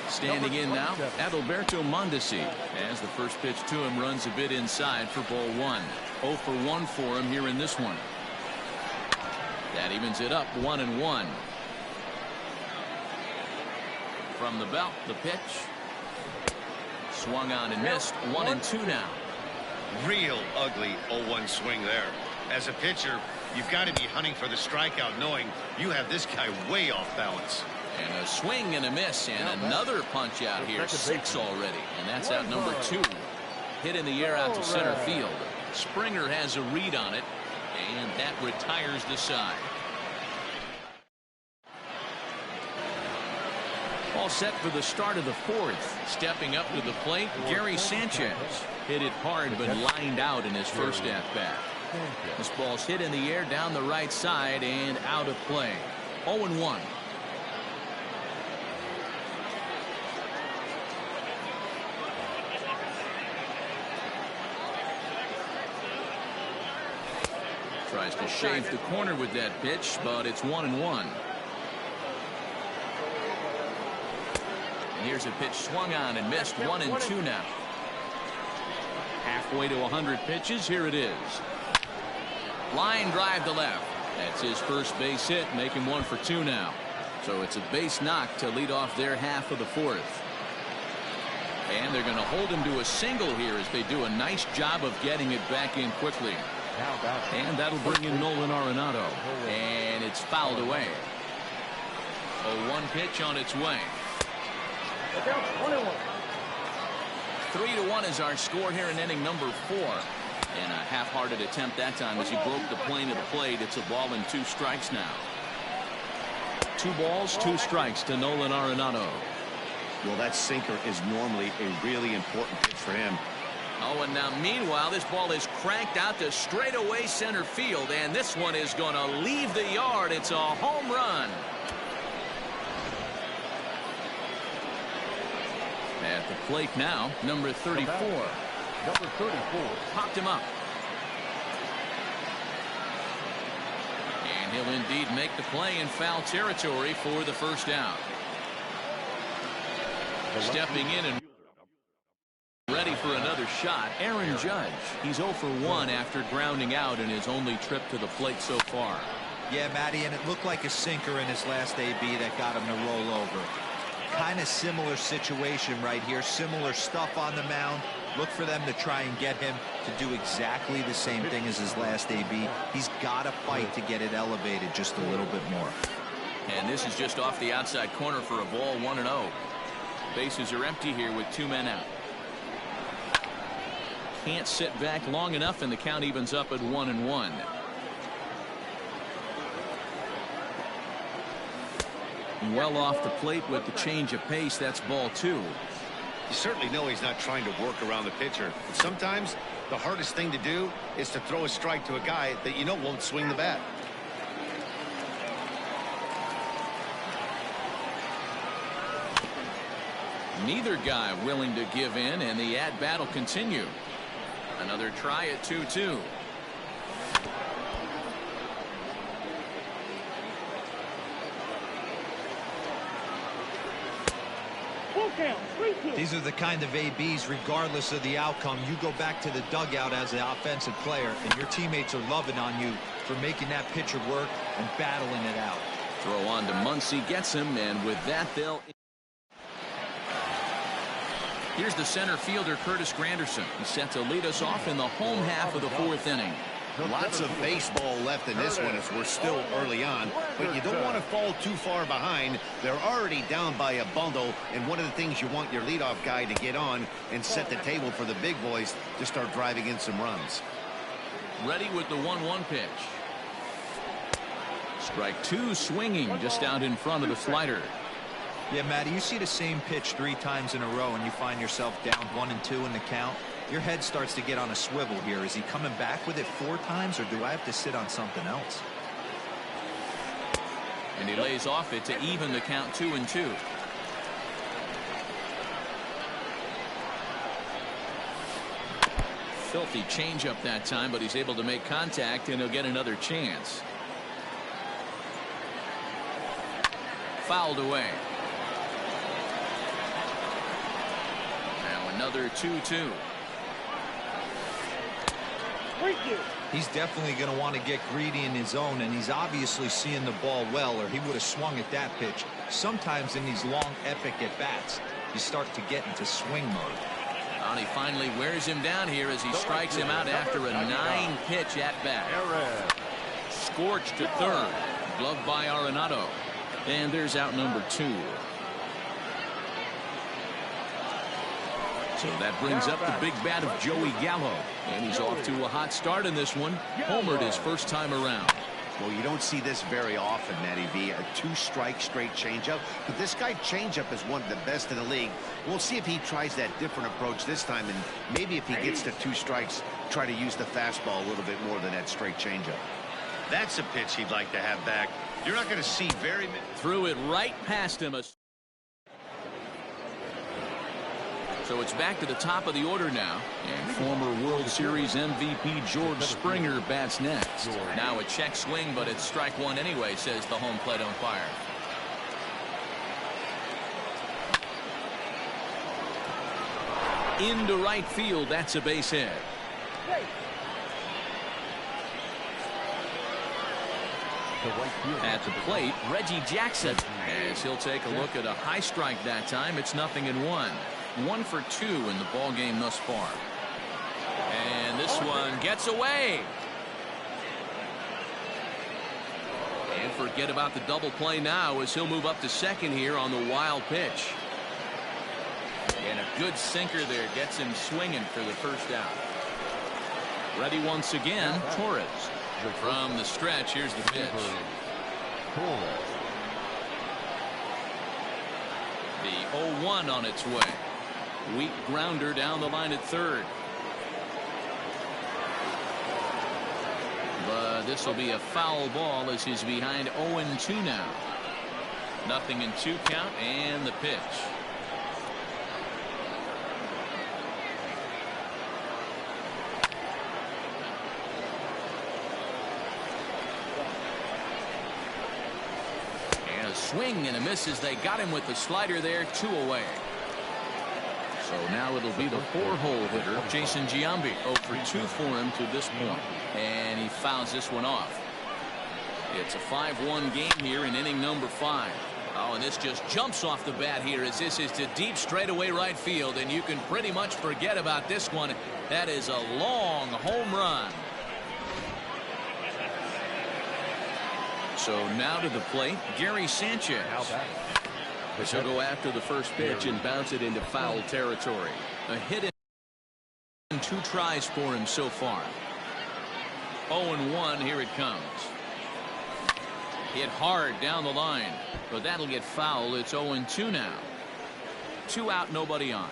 Standing in now, Adalberto Mondesi, as the first pitch to him runs a bit inside for ball 1. 0 for 1 for him here in this one. That evens it up, 1-1. From the belt, the pitch. Swung on and missed. 1-2 now. Real ugly 0-1 swing there. As a pitcher, you've got to be hunting for the strikeout, knowing you have this guy way off balance. And a swing and a miss, and another punch out here. 6 already, and that's out number 2. Hit in the air out to center field. Springer has a read on it, and that retires the side. All set for the start of the 4th. Stepping up to the plate, Gary Sanchez. Hit it hard, but lined out in his first at-bat. This ball's hit in the air down the right side and out of play. 0-1. Tries to shave the corner with that pitch, but it's 1-1. And here's a pitch swung on and missed. 1-2 now. Halfway to 100 pitches. Here it is. Line drive to left. That's his first base hit, making 1 for 2 now. So it's a base knock to lead off their half of the 4th. And they're going to hold him to a single here as they do a nice job of getting it back in quickly. And that'll bring in Nolan Arenado. And it's fouled away. A 1 pitch on its way. 3-1 is our score here in inning number 4. And a half-hearted attempt that time as he broke the plane of the plate. It's a ball and 2 strikes now. 2 balls, 2 strikes to Nolan Arenado. Well, that sinker is normally a really important pitch for him. Oh, and now meanwhile, this ball is cranked out to straightaway center field, and this one is going to leave the yard. It's a home run. At the plate now, number 34. Number 34. Popped him up. And he'll indeed make the play in foul territory for the first out. Stepping in and ready for another shot, Aaron Judge. He's 0 for 1 after grounding out in his only trip to the plate so far. Yeah, Matty, and it looked like a sinker in his last AB that got him to roll over. Kind of similar situation right here. Similar stuff on the mound. Look for them to try and get him to do exactly the same thing as his last AB. He's got to fight to get it elevated just a little bit more. And this is just off the outside corner for a ball, 1-0. Bases are empty here with 2 men out. Can't sit back long enough, and the count evens up at 1-1. Well off the plate with the change of pace. That's ball 2. You certainly know he's not trying to work around the pitcher. But sometimes the hardest thing to do is to throw a strike to a guy that you know won't swing the bat. Neither guy willing to give in, and the at-bat will continue. Another try at 2-2. These are the kind of ABs, regardless of the outcome, you go back to the dugout as the offensive player, and your teammates are loving on you for making that pitcher work and battling it out. Throw on to Muncy, gets him, and with that, they'll... Here's the center fielder, Curtis Granderson. He's set to lead us off in the home half of the 4th inning. Lots of baseball left in this one as we're still early on, but you don't want to fall too far behind. They're already down by a bundle, and one of the things you want your leadoff guy to get on and set the table for the big boys to start driving in some runs. Ready with the 1-1 pitch. Strike 2, swinging just out in front of the slider. Yeah, Matty, you see the same pitch 3 times in a row and you find yourself down 1-2 in the count. Your head starts to get on a swivel here. Is he coming back with it 4 times, or do I have to sit on something else? And he lays off it to even the count 2-2. Filthy changeup that time, but he's able to make contact, and he'll get another chance. Fouled away. Now another 2-2. He's definitely going to want to get greedy in his zone, and he's obviously seeing the ball well, or he would have swung at that pitch. Sometimes in these long, epic at-bats, you start to get into swing mode. And he finally wears him down here as he strikes him out after a 9-pitch at-bat. Scorched to third. Gloved by Arenado. And there's out number 2. So that brings up the big bat of Joey Gallo. And he's off to a hot start in this one. Homered his first time around. Well, you don't see this very often, Matty V. A 2-strike straight changeup. But this guy changeup is one of the best in the league. We'll see if he tries that different approach this time. And maybe if he gets to 2 strikes, try to use the fastball a little bit more than that straight changeup. That's a pitch he'd like to have back. You're not going to see very many. Threw it right past him. So it's back to the top of the order now. And former World Series MVP George Springer bats next. Now a check swing, but it's strike 1 anyway, says the home plate umpire. Into right field, that's a base hit. At the plate, Reggie Jackson, as he'll take a look at a high strike that time. It's 0-1. 1 for 2 in the ball game thus far. And this one gets away. And forget about the double play now as he'll move up to second here on the wild pitch. And a good sinker there gets him swinging for the first out. Ready once again, Torres. From the stretch, here's the pitch. The 0-1 on its way. Weak grounder down the line at third. But this will be a foul ball as he's behind 0-2 now. 0-2 count and the pitch. And a swing and a miss as they got him with the slider there. 2 away. So now it'll be the 4-hole hitter, Jason Giambi. 0 for 2 for him to this point. And he fouls this one off. It's a 5-1 game here in inning number 5. Oh, and this just jumps off the bat here as this is to deep straightaway right field. And you can pretty much forget about this one. That is a long home run. So now to the plate, Gary Sanchez. He'll go after the first pitch and bounce it into foul territory. A hit in 2 tries for him so far. 0-1, here it comes. Hit hard down the line, but that'll get foul. It's 0-2 now. 2 out, nobody on.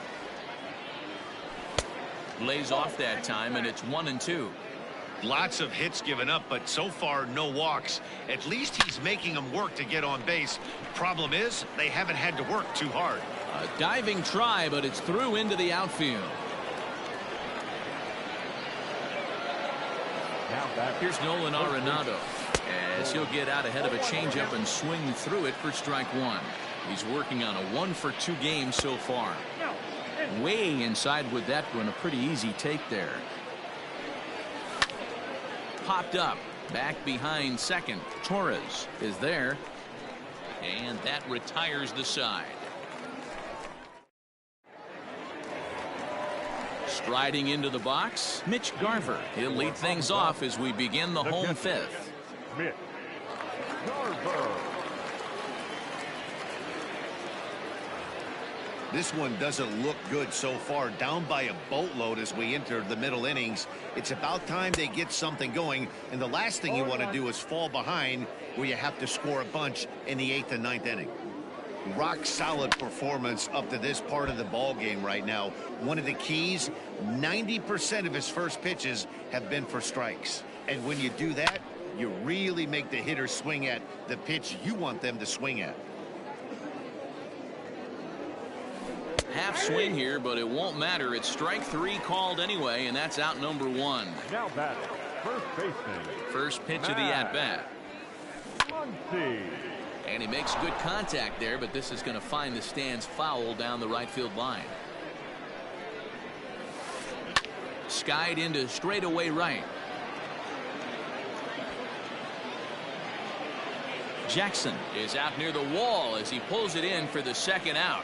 Lays off that time, and it's 1-2. Lots of hits given up, but so far no walks. At least he's making them work to get on base. Problem is, they haven't had to work too hard. A diving try, but it's through into the outfield. Here's Nolan Arenado as he'll get out ahead of a changeup and swing through it for strike 1. He's working on a 1 for 2 game so far. Way inside with that one, a pretty easy take there. Popped up, back behind second. Torres is there, and that retires the side. Striding into the box, Mitch Garver. He'll lead things off as we begin the home 5th. Mitch Garver. This one doesn't look good so far. Down by a boatload as we enter the middle innings. It's about time they get something going, and the last thing you want to do is fall behind where you have to score a bunch in the 8th and 9th inning. Rock solid performance up to this part of the ball game right now. One of the keys, 90% of his first pitches have been for strikes, and when you do that, you really make the hitter swing at the pitch you want them to swing at. Half swing here, but it won't matter. It's strike 3 called anyway, and that's out number 1. Now batting, first baseman. First pitch of the at-bat. And he makes good contact there, but this is going to find the stands foul down the right field line. Skied into straightaway right. Jackson is out near the wall as he pulls it in for the second out.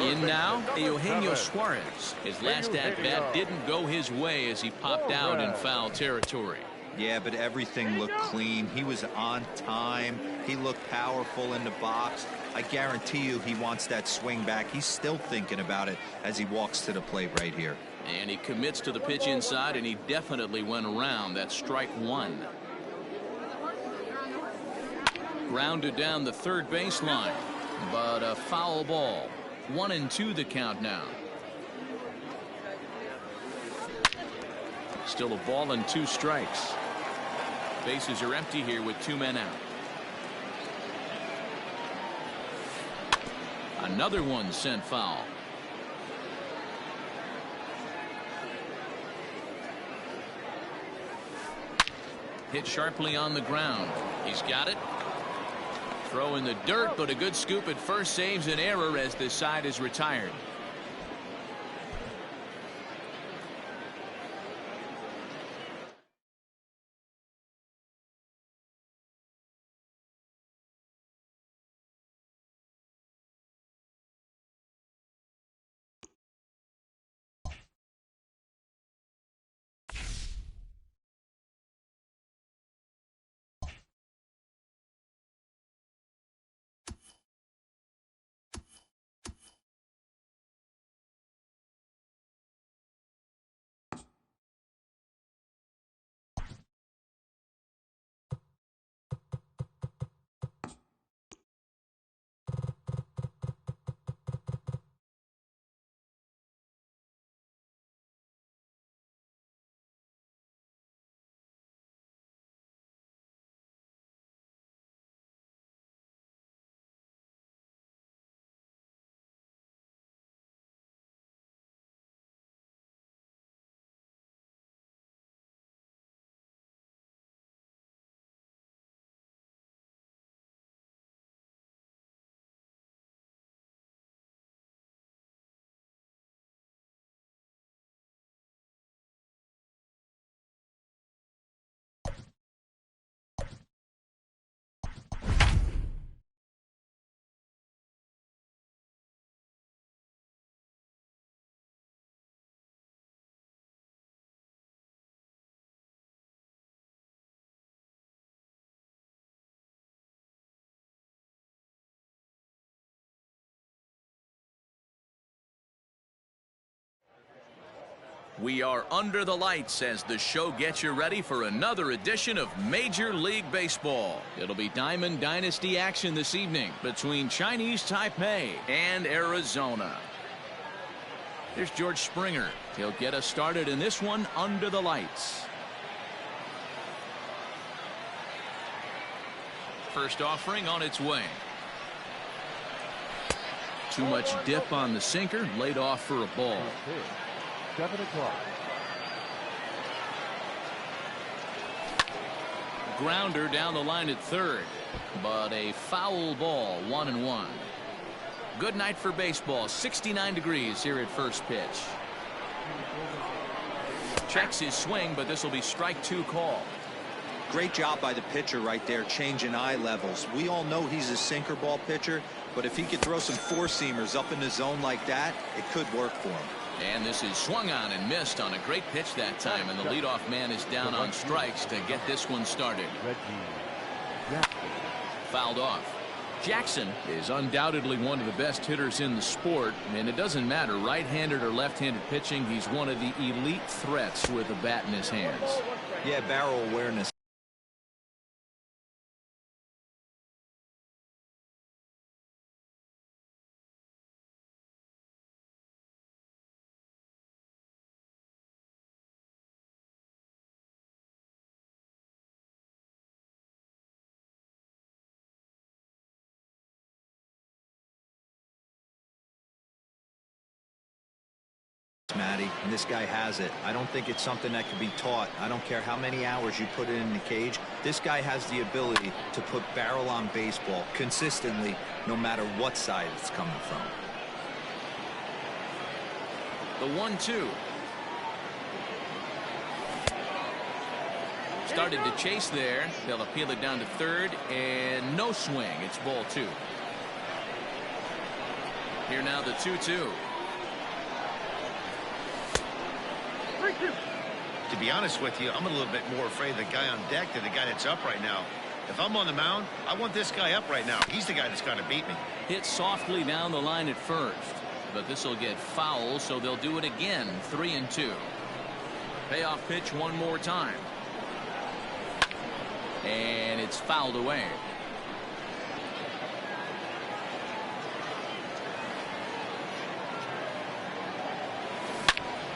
In now, Eugenio Suarez. His last at-bat didn't go his way as he popped out in foul territory. Yeah, but everything looked clean. He was on time. He looked powerful in the box. I guarantee you he wants that swing back. He's still thinking about it as he walks to the plate right here. And he commits to the pitch inside, and he definitely went around. That's strike one. Grounded down the third baseline, but a foul ball. 1-2 the count now. Still a ball and 2 strikes. Bases are empty here with 2 men out. Another one sent foul. Hit sharply on the ground. He's got it. Throw in the dirt, but a good scoop at first saves an error as this side is retired. We are under the lights as the show gets you ready for another edition of Major League Baseball. It'll be Diamond Dynasty action this evening between Chinese Taipei and Arizona. There's George Springer. He'll get us started in this one under the lights. First offering on its way. Too much dip on the sinker, laid off for a ball. 7 o'clock. Grounder down the line at third, but a foul ball. 1-1. Good night for baseball. 69 degrees here at first pitch. Checks his swing, but this will be strike 2 call. Great job by the pitcher right there, changing eye levels. We all know he's a sinker ball pitcher, but if he could throw some four-seamers up in the zone like that, it could work for him. And this is swung on and missed on a great pitch that time, and the leadoff man is down on strikes to get this one started. Fouled off. Jackson is undoubtedly one of the best hitters in the sport, and it doesn't matter right-handed or left-handed pitching. He's one of the elite threats with a bat in his hands. Yeah, barrel awareness. Matty, and this guy has it. I don't think it's something that can be taught. I don't care how many hours you put it in the cage. This guy has the ability to put barrel on baseball consistently, no matter what side it's coming from. The 1-2. Started to chase there. They'll appeal it down to third, and no swing. It's ball 2. Here now the 2-2. To be honest with you, I'm a little bit more afraid of the guy on deck than the guy that's up right now. If I'm on the mound, I want this guy up right now. He's the guy that's going to beat me. Hit softly down the line at first, but this will get foul, so they'll do it again. 3-2. Payoff pitch one more time. And it's fouled away.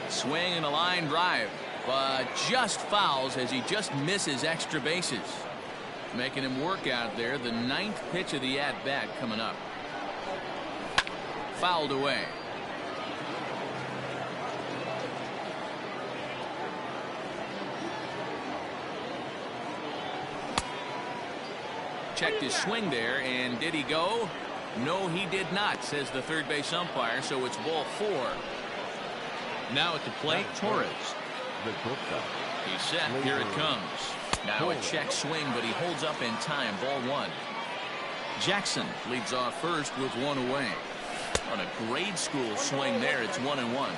Swing and a line drive, but just fouls as he just misses extra bases. Making him work out there. The 9th pitch of the at-bat coming up. Fouled away. Checked his swing there, and did he go? No, he did not, says the third base umpire, so it's ball 4. Now at the plate, Torres. He's set. Here it comes. Now a check swing, but he holds up in time. Ball 1. Jackson leads off first with 1 away. On a grade school swing there, it's 1-1.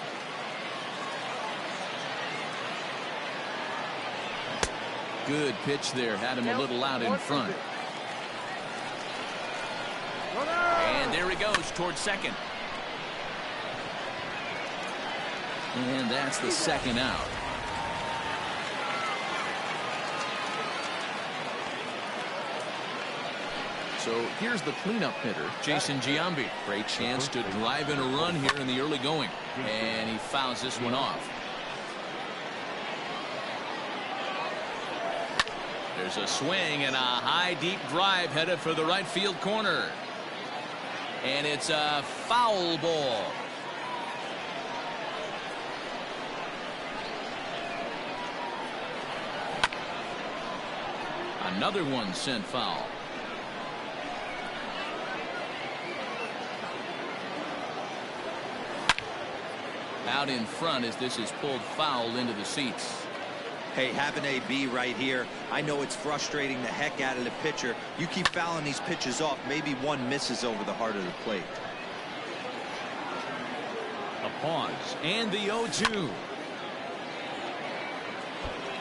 Good pitch there. Had him a little out in front. And there he goes towards second. And that's the second out. So here's the cleanup hitter, Jason Giambi. Great chance to drive in a run here in the early going. And he fouls this one off. There's a swing and a high deep drive headed for the right field corner. And it's a foul ball. Another one sent foul. Out in front as this is pulled foul into the seats. Hey, have an AB right here. I know it's frustrating the heck out of the pitcher. You keep fouling these pitches off, maybe one misses over the heart of the plate. A pause and the 0-2.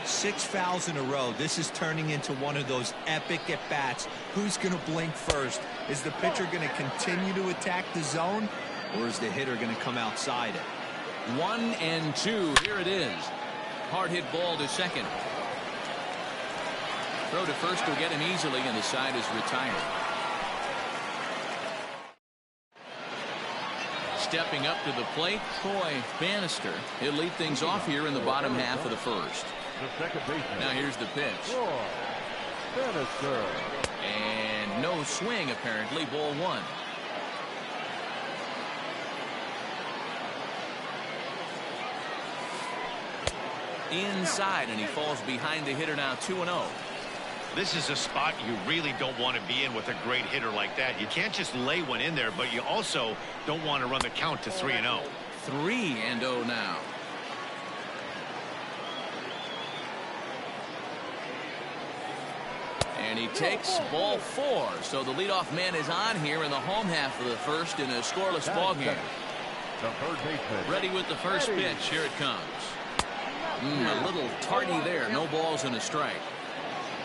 6 fouls in a row. This is turning into one of those epic at-bats. Who's going to blink first? Is the pitcher going to continue to attack the zone, or is the hitter going to come outside it? 1-2. Here it is. Hard hit ball to second. Throw to first will get him easily, and the side is retired. Stepping up to the plate, Troy Bannister. He'll lead things off here in the bottom half of the first. Now here's the pitch. And no swing apparently. Ball 1. Inside, and he falls behind the hitter now. 2-0. This is a spot you really don't want to be in with a great hitter like that. You can't just lay one in there, but you also don't want to run the count to 3-0. 3-0 now. And he takes ball 4. So the leadoff man is on here in the home half of the first in a scoreless ball game. Ready with the first pitch. Here it comes. A little tardy there. No balls and a strike.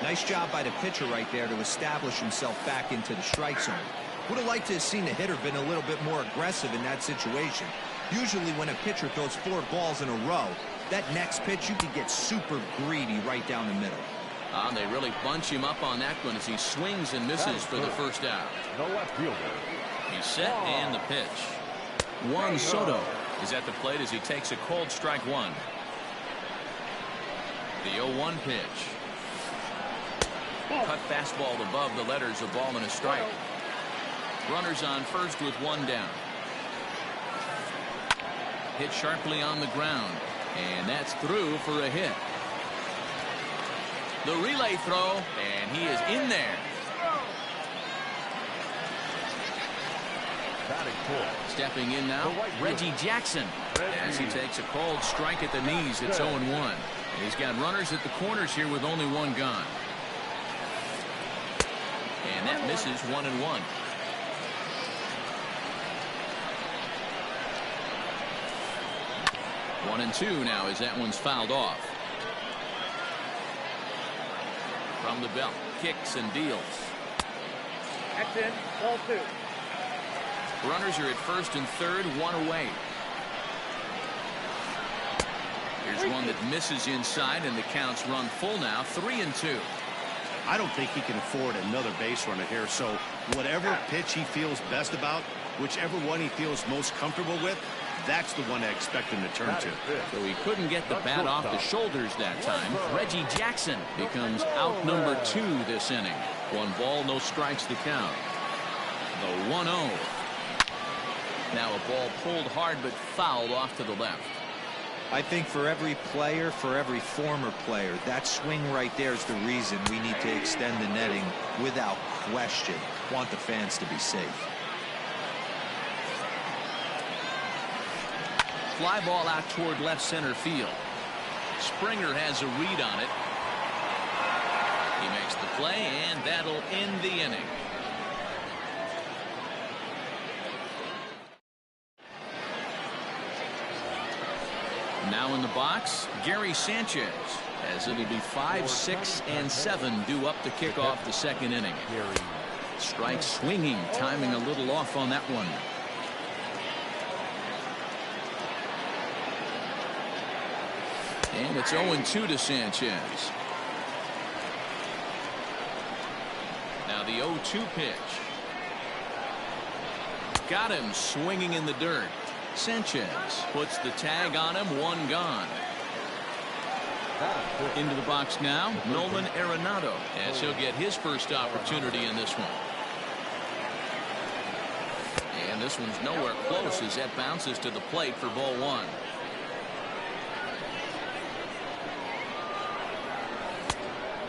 Nice job by the pitcher right there to establish himself back into the strike zone. Would have liked to have seen the hitter been a little bit more aggressive in that situation. Usually when a pitcher throws 4 balls in a row, that next pitch you can get super greedy right down the middle. They really bunch him up on that one as he swings and misses for the first out. He's set and the pitch. Juan Soto is at the plate as he takes a cold strike 1. The 0-1 pitch. Cut fastball above the letters, a ball and a strike. Runners on first with 1 down. Hit sharply on the ground, and that's through for a hit. The relay throw, and he is in there. Stepping in now, Reggie Jackson, as he takes a cold strike at the knees. It's 0-1. He's got runners at the corners here with only 1 gone. And that misses. 1-1. One and 2 now as that one's fouled off. From the belt, kicks and deals. That's in. Ball 2. Runners are at first and third, one away. Here's one that misses inside, and the count's run full now, 3-2. I don't think he can afford another base runner here, so whatever pitch he feels best about, whichever one he feels most comfortable with, that's the one I expect him to turn to. So he couldn't get the bat off the shoulders that time. Reggie Jackson becomes out number 2 this inning. 1 ball, no strikes to count. The 1-0. Now a ball pulled hard but fouled off to the left. I think for every player, for every former player, that swing right there is the reason we need to extend the netting without question. Want the fans to be safe. Fly ball out toward left center field. Springer has a read on it. He makes the play, and that'll end the inning. Now in the box, Gary Sanchez, as it'll be 5, 6, and 7 due up to kick off the second inning. Strike swinging, timing a little off on that one. And it's 0-2 to Sanchez. Now the 0-2 pitch. Got him swinging in the dirt. Sanchez puts the tag on him, 1 gone. Into the box now, Nolan Arenado, as he'll get his first opportunity in this one. And this one's nowhere close as that bounces to the plate for ball 1.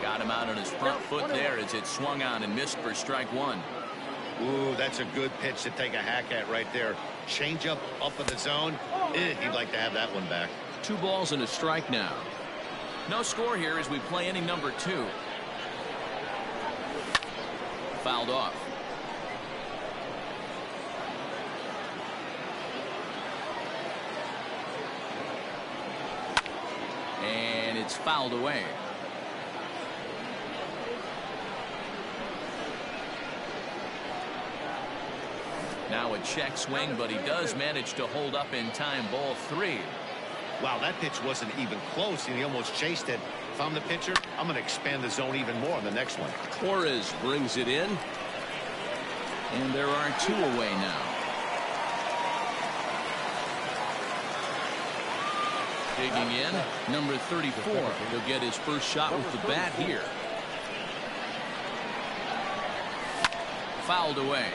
Got him out on his front foot there as it swung on and missed for strike 1. Ooh, that's a good pitch to take a hack at right there. Change up in the zone. He'd like to have that one back. 2 balls and a strike now. No score here as we play inning number 2. Fouled off. And it's fouled away. Now a check swing, but he does manage to hold up in time. Ball 3. Wow, that pitch wasn't even close, and he almost chased it. If I'm the pitcher, I'm going to expand the zone even more on the next one. Torres brings it in. And there are 2 away now. Digging in, number 34. He'll get his first shot with the bat here. Fouled away.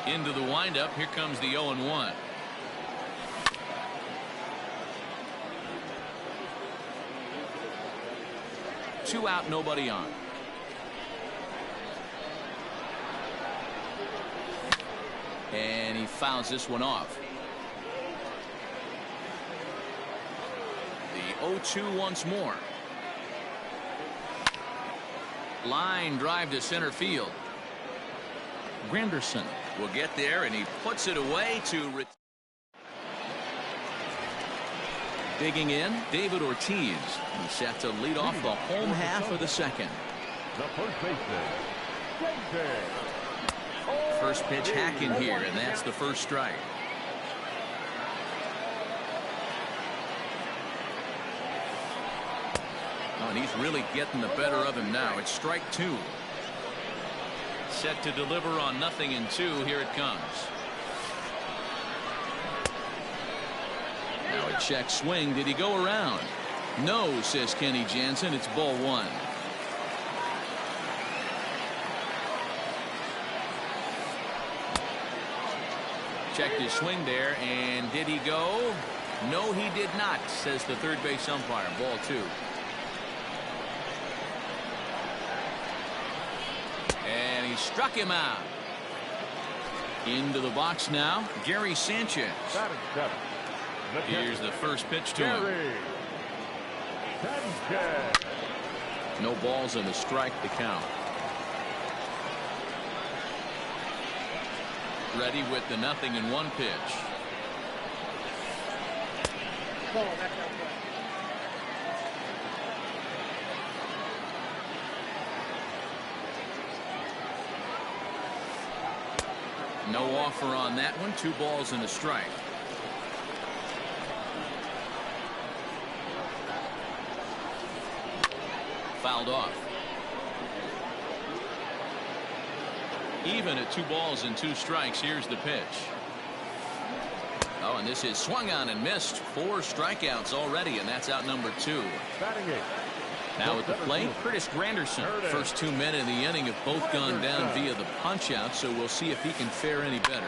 Into the windup. Here comes the 0-1. Two out, nobody on. And he fouls this one off. The 0-2 once more. Line drive to center field. Granderson will get there, and he puts it away to digging in. David Ortiz. He's set to lead off the home half of the second. The first baseman, First pitch hacking here, and that's the first strike. Oh, and he's really getting the better of him now. It's strike 2. Set to deliver on 0-2. Here it comes. Now a check swing. Did he go around? No, says Kenny Jansen. It's ball 1. Checked his swing there, and did he go? No, he did not, says the third base umpire. Ball 2. And he struck him out. Into the box now, Gary Sanchez. Here's the first pitch to him. No balls and a strike to count. Ready with the 0-1 pitch. Ball, that's out play. No offer on that one. 2 balls and a strike. Fouled off. Even at 2 balls and 2 strikes. Here's the pitch. Oh, and this is swung on and missed. 4 strikeouts already, and that's out number 2. Batting it. Now at the plate, Curtis Granderson. First 2 men in the inning have both gone down via the punch-out, so we'll see if he can fare any better.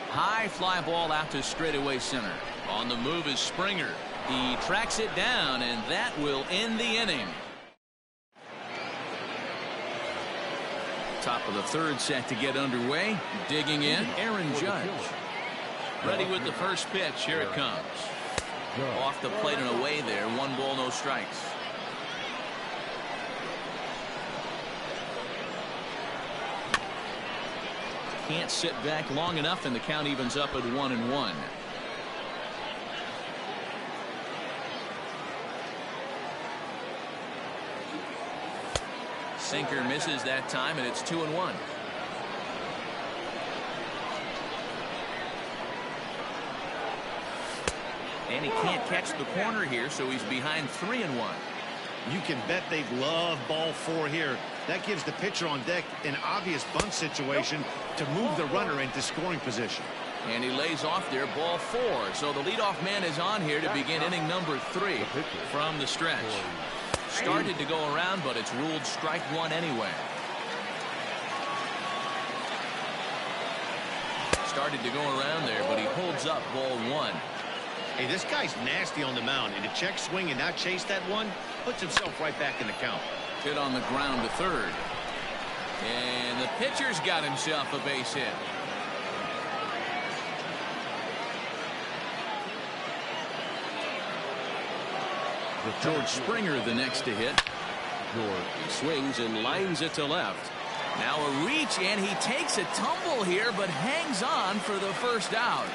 High fly ball out to straightaway center. On the move is Springer. He tracks it down, and that will end the inning. Top of the 3rd set to get underway. Digging in, Aaron Judge. Ready with the first pitch. Here it comes. Off the plate and away there. 1 ball, no strikes. Can't sit back long enough, and the count evens up at 1-1. Sinker misses that time, and it's 2-1. And he can't catch the corner here, so he's behind 3-1. You can bet they love ball 4 here. That gives the pitcher on deck an obvious bunt situation to move the runner into scoring position. And he lays off there, ball 4. So the leadoff man is on here to begin inning number 3 from the stretch. Started to go around, but it's ruled strike 1 anyway. Started to go around there, but he holds up ball 1. Hey, this guy's nasty on the mound, and to check swing and not chase that one puts himself right back in the count. Hit on the ground to 3rd. And the pitcher's got himself a base hit. George Springer the next to hit. Swings and lines it to left. Now a reach, and he takes a tumble here, but hangs on for the first out.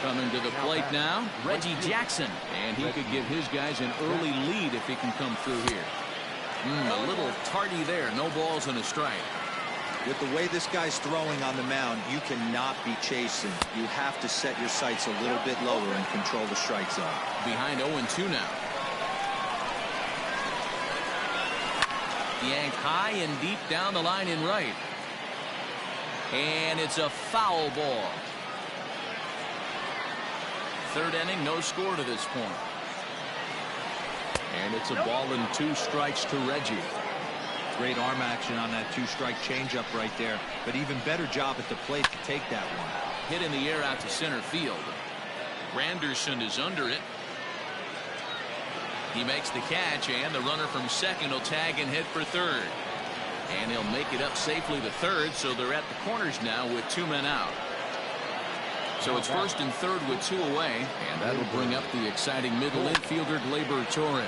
Coming to the plate now, Reggie Jackson. And he could give his guys an early lead if he can come through here. A little tardy there. No balls and a strike. With the way this guy's throwing on the mound, you cannot be chasing. You have to set your sights a little bit lower and control the strike zone. Behind 0-2 now. Yanked high and deep down the line in right. And it's a foul ball. 3rd inning, no score to this point. And it's a ball and 2 strikes to Reggie. Great arm action on that 2-strike changeup right there, but even better job at the plate to take that one. Hit in the air out to center field. Granderson is under it. He makes the catch, and the runner from 2nd will tag and hit for 3rd. And he'll make it up safely to 3rd, so they're at the corners now with 2 men out. So it's 1st and 3rd with 2 away, and that'll bring up the exciting middle infielder Gleyber Torres.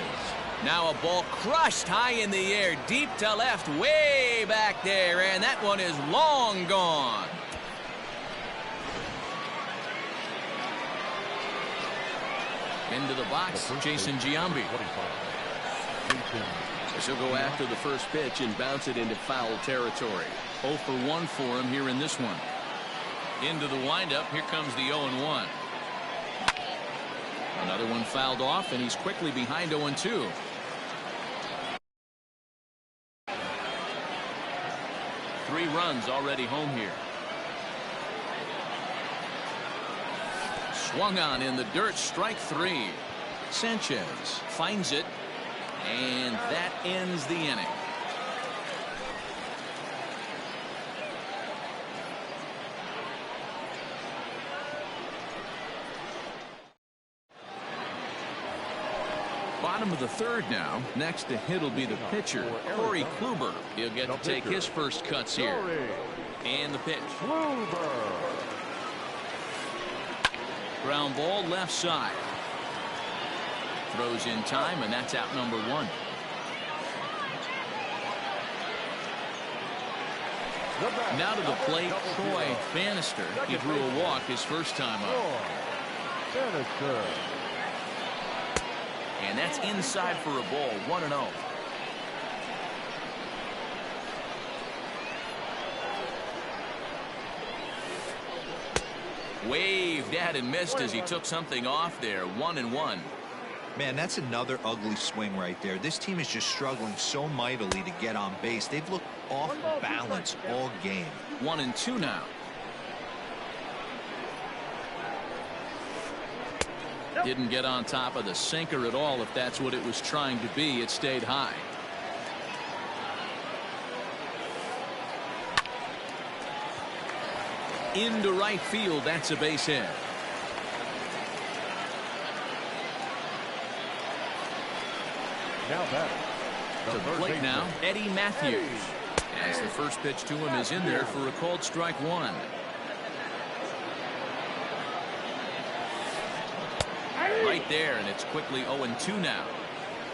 Now a ball crushed high in the air, deep to left, way back there, and that one is long gone. Into the box, Jason Giambi. He'll go after the first pitch and bounce it into foul territory. 0 for 1 for him here in this one. Into the windup, here comes the 0-1. Another one fouled off, and he's quickly behind 0-2. Three runs already home here. Swung on in the dirt, strike 3. Sanchez finds it, and that ends the inning. Bottom of the 3rd now. Next to hit will be the pitcher, Corey Kluber. He'll get to take his first cuts here. And the pitch. Ground ball left side. Throws in time, and that's out number 1. Now to the plate, Troy Bannister. He drew a walk his first time up. Bannister. And that's inside for a ball, 1-0. Waved at and missed as he took something off there, 1-1. Man, that's another ugly swing right there. This team is just struggling so mightily to get on base. They've looked off balance all game. 1-2 now. Didn't get on top of the sinker at all. If that's what it was trying to be, it stayed high. Into right field, that's a base hit. Now batting. To the plate now, Eddie Matthews. As the first pitch to him is in there for a called strike one. Right there, and it's quickly 0-2 now.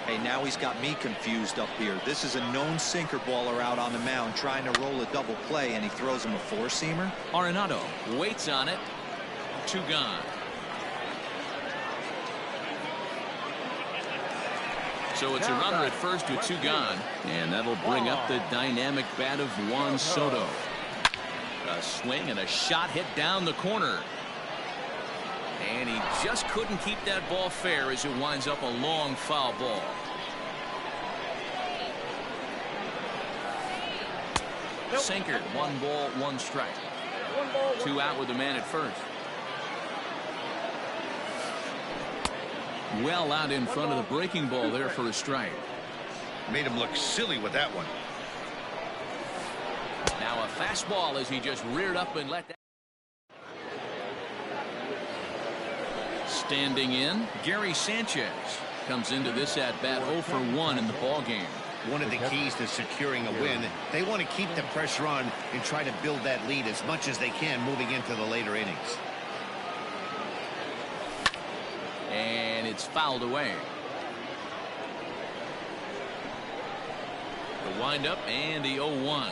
Hey, now he's got me confused up here. This is a known sinker baller out on the mound trying to roll a double play, and he throws him a four-seamer. Arenado waits on it. 2 gone. So it's a runner at first with 2 gone, and that'll bring up the dynamic bat of Juan Soto. A swing and a shot hit down the corner. And he just couldn't keep that ball fair as it winds up a long foul ball. Sinker, 1 ball, 1 strike. 2 out with a man at first. Well out in front of the breaking ball there for a strike. Made him look silly with that one. Now a fastball as he just reared up and let that. Standing in, Gary Sanchez comes into this at bat 0 for 1 in the ball game. One of the keys to securing a win, they want to keep the pressure on and try to build that lead as much as they can moving into the later innings. And it's fouled away. The windup and the 0-1.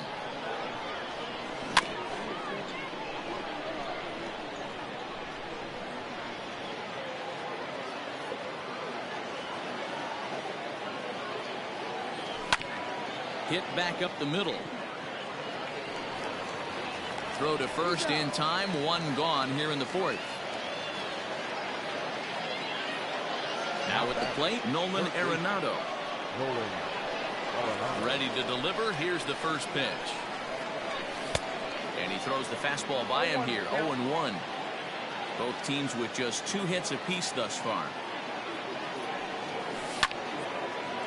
Hit back up the middle. Throw to first in time. 1 gone here in the 4th. Now at the plate, Nolan Arenado. Ready to deliver. Here's the first pitch. And he throws the fastball by him here. 0-1. Both teams with just 2 hits apiece thus far.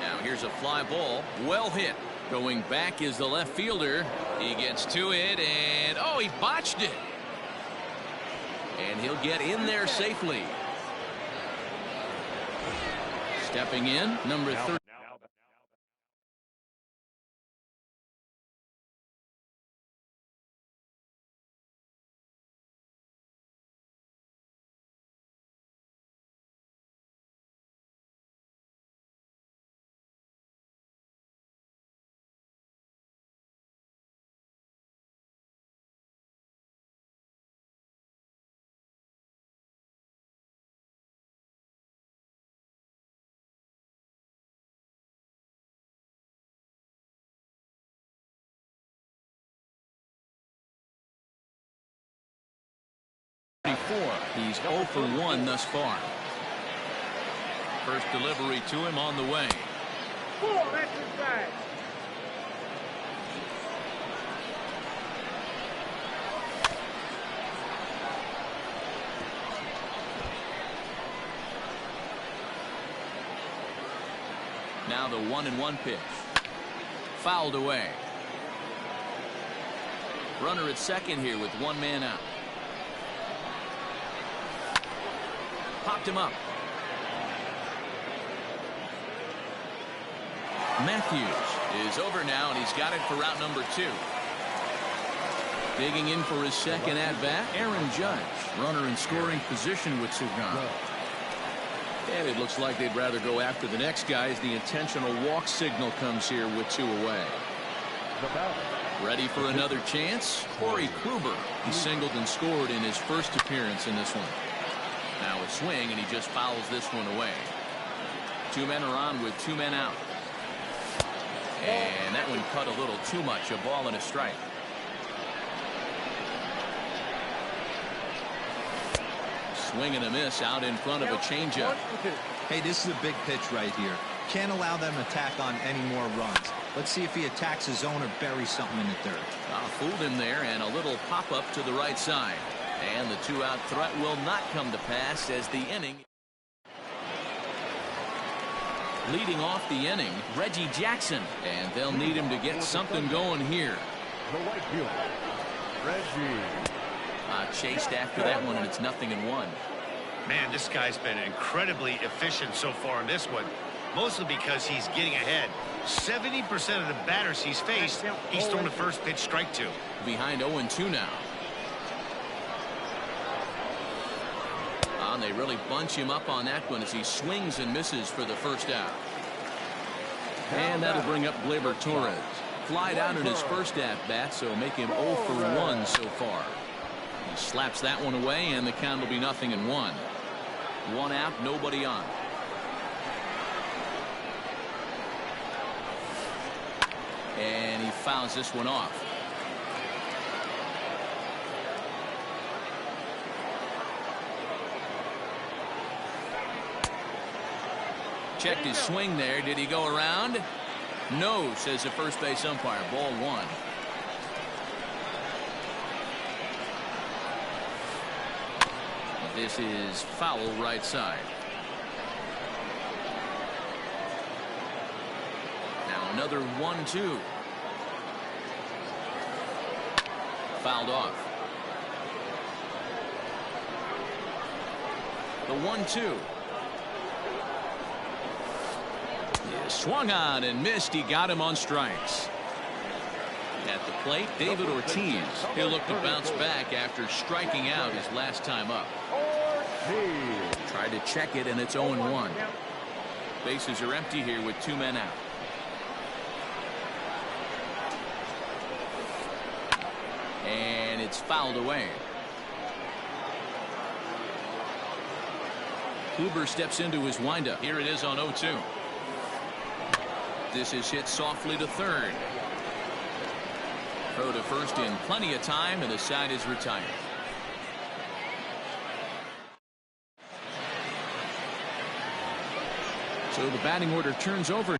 Now here's a fly ball. Well hit. Going back is the left fielder. He gets to it, and oh, he botched it. And he'll get in there safely. Stepping in, number 30. He's 0 for 1 thus far. First delivery to him on the way. Now the 1-1 pitch. Fouled away. Runner at second here with 1 man out. Popped him up. Matthews is over now, and he's got it for route number 2. Digging in for his second at-bat, Aaron Judge. Runner in scoring position with 2 gone. And it looks like they'd rather go after the next guy as the intentional walk signal comes here with 2 away. The batter, Ready for another chance? Corey Kluber. He singled and scored in his first appearance in this one. Now a swing, and he just fouls this one away. 2 men are on with 2 men out. And that one cut a little too much. A ball and a strike. Swing and a miss out in front of a changeup. Hey, this is a big pitch right here. Can't allow them to tack on any more runs. Let's see if he attacks his zone or buries something in the dirt. Fooled him there, and a little pop-up to the right side. And the 2-out threat will not come to pass as the inning. Leading off the inning, Reggie Jackson. And they'll need him to get something going here. The right fielder, Reggie. Chased after that one, and it's 0-1. Man, this guy's been incredibly efficient so far in this one, mostly because he's getting ahead. 70% of the batters he's faced, he's thrown the first pitch strike to. Behind 0-2 now. And they really bunch him up on that one as he swings and misses for the first out. And that'll bring up Gleyber Torres. Flied out in his first at-bat, so make him 0 for 1 so far. He slaps that one away, and the count will be 0-1. 1 out, nobody on. And he fouls this one off. Checked his swing there. Did he go around? No, says the first base umpire. Ball 1. This is foul right side. Now another 1-2. Fouled off. The 1-2. Swung on and missed. He got him on strikes. At the plate, David Ortiz. He'll look to bounce back after striking out his last time up. Tried to check it, and it's 0-1. Bases are empty here with 2 men out. And it's fouled away. Kluber steps into his windup. Here it is on 0-2. This is hit softly to third. Throw to first in plenty of time, and the side is retired. So the batting order turns over.